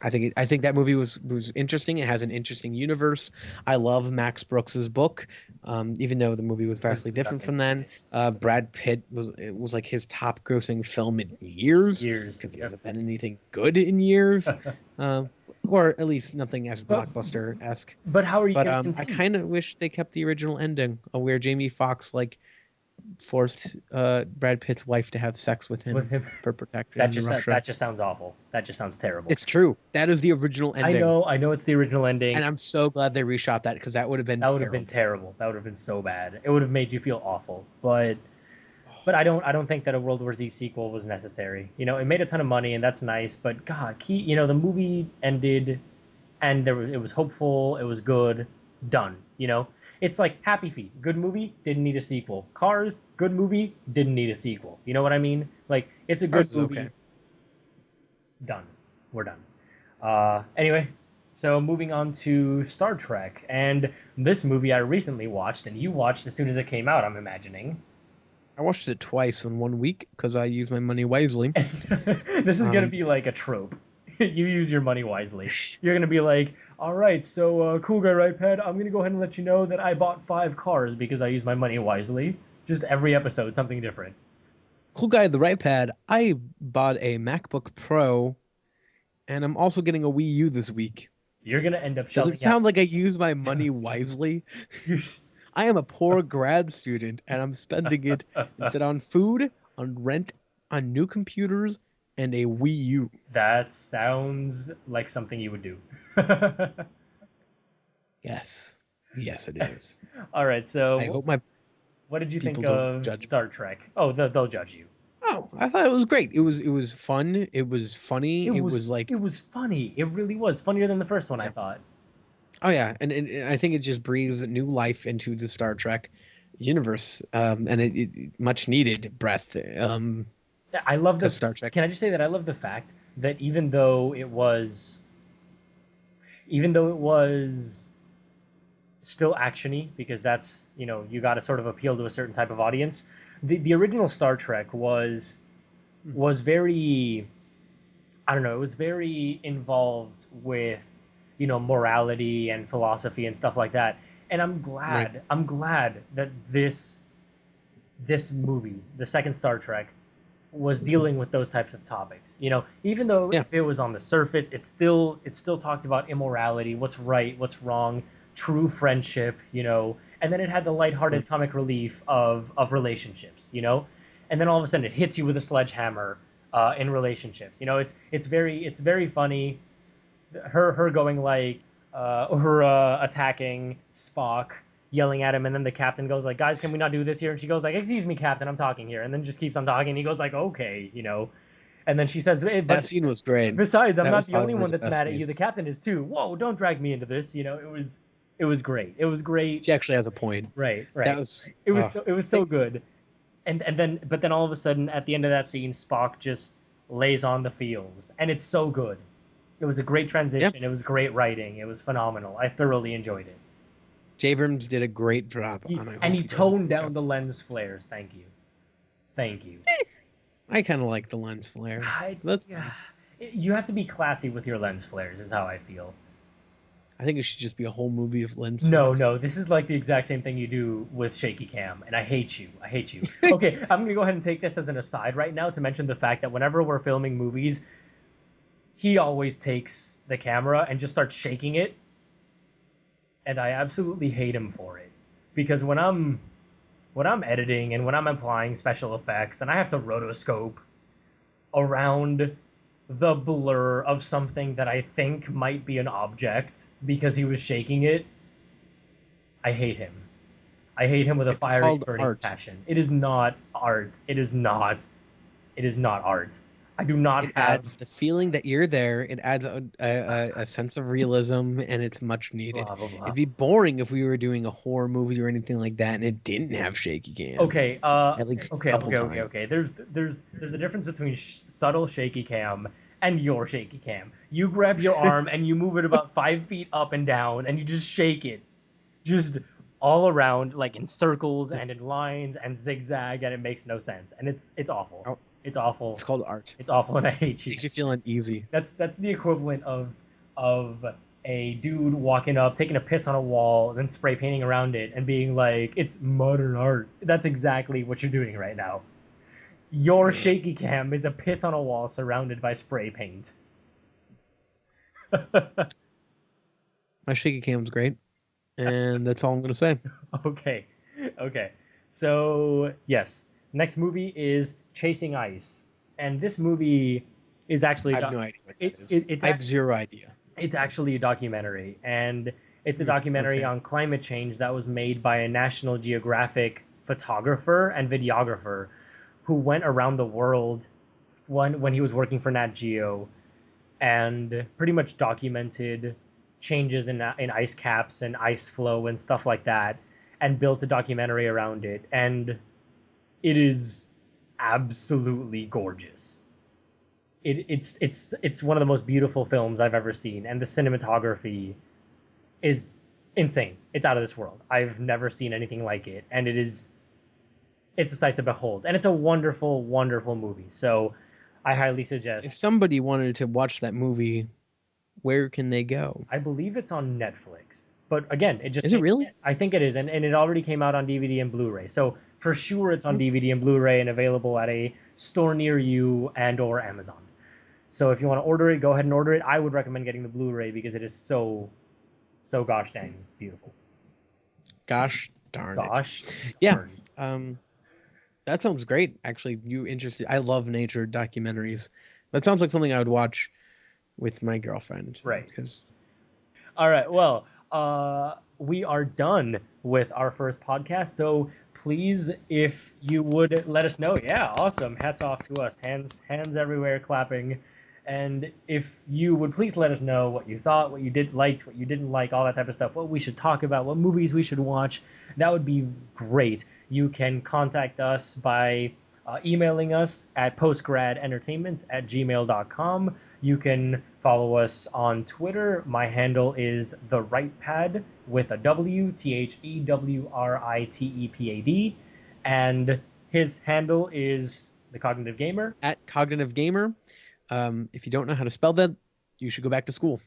I think that movie was interesting. It has an interesting universe. I love Max Brooks's book, even though the movie was vastly different from then. Brad Pitt was like his top grossing film in years because he hasn't been anything good in years, or at least nothing as blockbuster esque. But how are you? But I kind of wish they kept the original ending, where Jamie Foxx forced Brad Pitt's wife to have sex with him for protection. That just sounds awful. That just sounds terrible. It's true. That is the original ending. I know it's the original ending. And I'm so glad they reshot that because that would have been terrible. That would have been so bad. It would have made you feel awful. But I don't think that a World War Z sequel was necessary. You know, it made a ton of money and that's nice, but God, the movie ended and it was hopeful, it was good, done, you know? It's like Happy Feet, good movie, didn't need a sequel. Cars, good movie, didn't need a sequel. You know what I mean? Like, it's a good movie. Okay. Done. We're done. Anyway, so moving on to Star Trek, and this movie I recently watched, and you watched as soon as it came out, I'm imagining. I watched it twice in 1 week because I use my money wisely. This is gonna Um, be like a trope. You use your money wisely. You're gonna be like, all right, so cool guy, right, Ped? I'm gonna go ahead and let you know that I bought 5 cars because I use my money wisely. Just every episode, something different. cool guy, the right pad. I bought a MacBook Pro, and I'm also getting a Wii U this week. You're gonna end up Does it shelling out. sound like I use my money wisely? I am a poor grad student, and I'm spending it instead on food, on rent, on new computers, and a Wii U. That sounds like something you would do. Yes. Yes, it is. All right, so I hope my what did you think people don't of judge me. Star Trek? Oh, they'll judge you. Oh, I thought it was great. It was fun. It was funny. It was like, It was funny. It really was funnier than the first one, I yeah. thought. Oh yeah, and I think it just breathes new life into the Star Trek universe, and it much needed breath. I love the. Because Star Trek. Can I just say that I love the fact that even though it was still actiony, because that's, you got to sort of appeal to a certain type of audience. The original Star Trek was very, I don't know, it was very involved with, morality and philosophy and stuff like that. And Right. I'm glad that this movie, the second Star Trek, was dealing with those types of topics. Even though Yeah. it was on the surface, it still talked about immorality, what's right, what's wrong, true friendship, and then it had the lighthearted Right. comic relief of relationships, and then all of a sudden it hits you with a sledgehammer in relationships. It's very funny. Her going like her attacking Spock, yelling at him, and then the captain goes like, "Guys, can we not do this here?" And she goes like, "Excuse me, Captain, I'm talking here," and then just keeps on talking. And he goes like, "Okay," and then she says, That "But scene was great. besides, I'm That was not the only probably one the that's best mad at you. The scenes. captain is too. Whoa, don't drag me into this." It was great. It was great. She actually has a point. Right, That right. was. It was so Like, good. But then all of a sudden at the end of that scene, Spock just lays on the fields, and it's so good. It was a great yep. transition. It was great writing. It was phenomenal. I thoroughly enjoyed it. J. Abrams did a great job, and I And hope he he does a toned great down job the with Star lens Wars. flares. Thank you. Thank you. I kind of like the lens flare. That's Yeah, fine. you have to be classy with your lens flares, is how I feel. I think it should just be a whole movie of lens No, flares. no, this is like the exact same thing you do with shaky cam, and I hate you. I hate you. Okay, I'm gonna go ahead and take this as an aside right now to mention the fact that whenever we're filming movies, he always takes the camera and just starts shaking it, and I absolutely hate him for it. Because when I'm editing and when I'm applying special effects and I have to rotoscope around the blur of something that I think might be an object because he was shaking it, I hate him. I hate him with a It's fiery called burning art. passion. It is not art. It is not. It is not art. I do not It have adds the feeling that you're there. It adds a sense of realism, and it's much needed. blah blah blah. It'd be boring if we were doing a horror movie or anything like that, and it didn't have shaky cam Okay, at least a okay, couple okay, okay, times. okay. There's a difference between subtle shaky cam and your shaky cam. You grab your arm and you move it about 5 feet up and down, and you just shake it, just all around, like in circles and in lines and zigzag, and it makes no sense, and it's awful. Oh, It's awful. it's called art. It's awful, and I hate you. Makes you feel uneasy. That's the equivalent of a dude walking up, taking a piss on a wall, then spray painting around it, and being like, "It's modern art." That's exactly what you're doing right now. Your shaky cam is a piss on a wall surrounded by spray paint. My shaky cam's great, and that's all I'm gonna say. Okay, okay. So yes, next movie is Chasing Ice, and this movie is actually I have no idea what it, that it, is. it's I have act- zero idea. it's actually a documentary, and it's a documentary Okay. on climate change that was made by a National Geographic photographer and videographer who went around the world when he was working for Nat Geo and pretty much documented changes in ice caps and ice flow and stuff like that, and built a documentary around it. And it is absolutely gorgeous. it's one of the most beautiful films I've ever seen, and the cinematography is insane. It's out of this world. I've never seen anything like it, and it's a sight to behold, and it's a wonderful, wonderful movie. So I highly suggest. If somebody wanted to watch that movie, where can they go? I believe it's on Netflix. But again, it just Is it really? I think it is, and it already came out on DVD and Blu-ray. So for sure it's on DVD and Blu-ray and available at a store near you and or Amazon. So if you want to order it, go ahead and order it. I would recommend getting the Blu-ray because it is so gosh dang beautiful. Gosh darn it. Gosh. Yeah. Darn. That sounds great. Actually, you interested? I love nature documentaries. That sounds like something I would watch with my girlfriend. Right. Because. All right. Well, we are done with our first podcast. So please, if you would let us know. Yeah, awesome. Hats off to us. Hands everywhere, clapping. And if you would please let us know what you thought, what you liked, what you didn't like, all that type of stuff, what we should talk about, what movies we should watch, that would be great. You can contact us by emailing us at postgradentertainment@gmail.com. You can follow us on Twitter. My handle is TheWrightPad with a W, TheWrightPad. And his handle is The Cognitive Gamer. At Cognitive Gamer. If you don't know how to spell that, you should go back to school.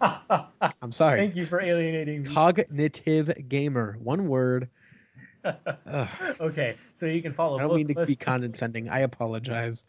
I'm sorry. Thank you for alienating me. Cognitive Gamer. One word. Okay, so you can follow. I don't mean to be condescending. I apologize.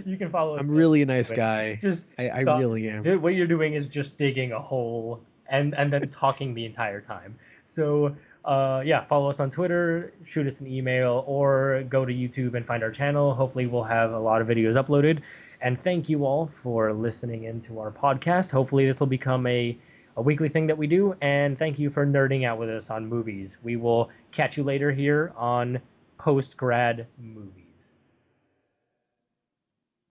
You can follow. I'm really a nice guy. I really am. What you're doing is just digging a hole and then talking the entire time. So yeah, follow us on Twitter, shoot us an email, or go to YouTube and find our channel. Hopefully we'll have a lot of videos uploaded. And thank you all for listening into our podcast. Hopefully this will become a weekly thing that we do. And thank you for nerding out with us on movies. We will catch you later here on PostGrad Movies.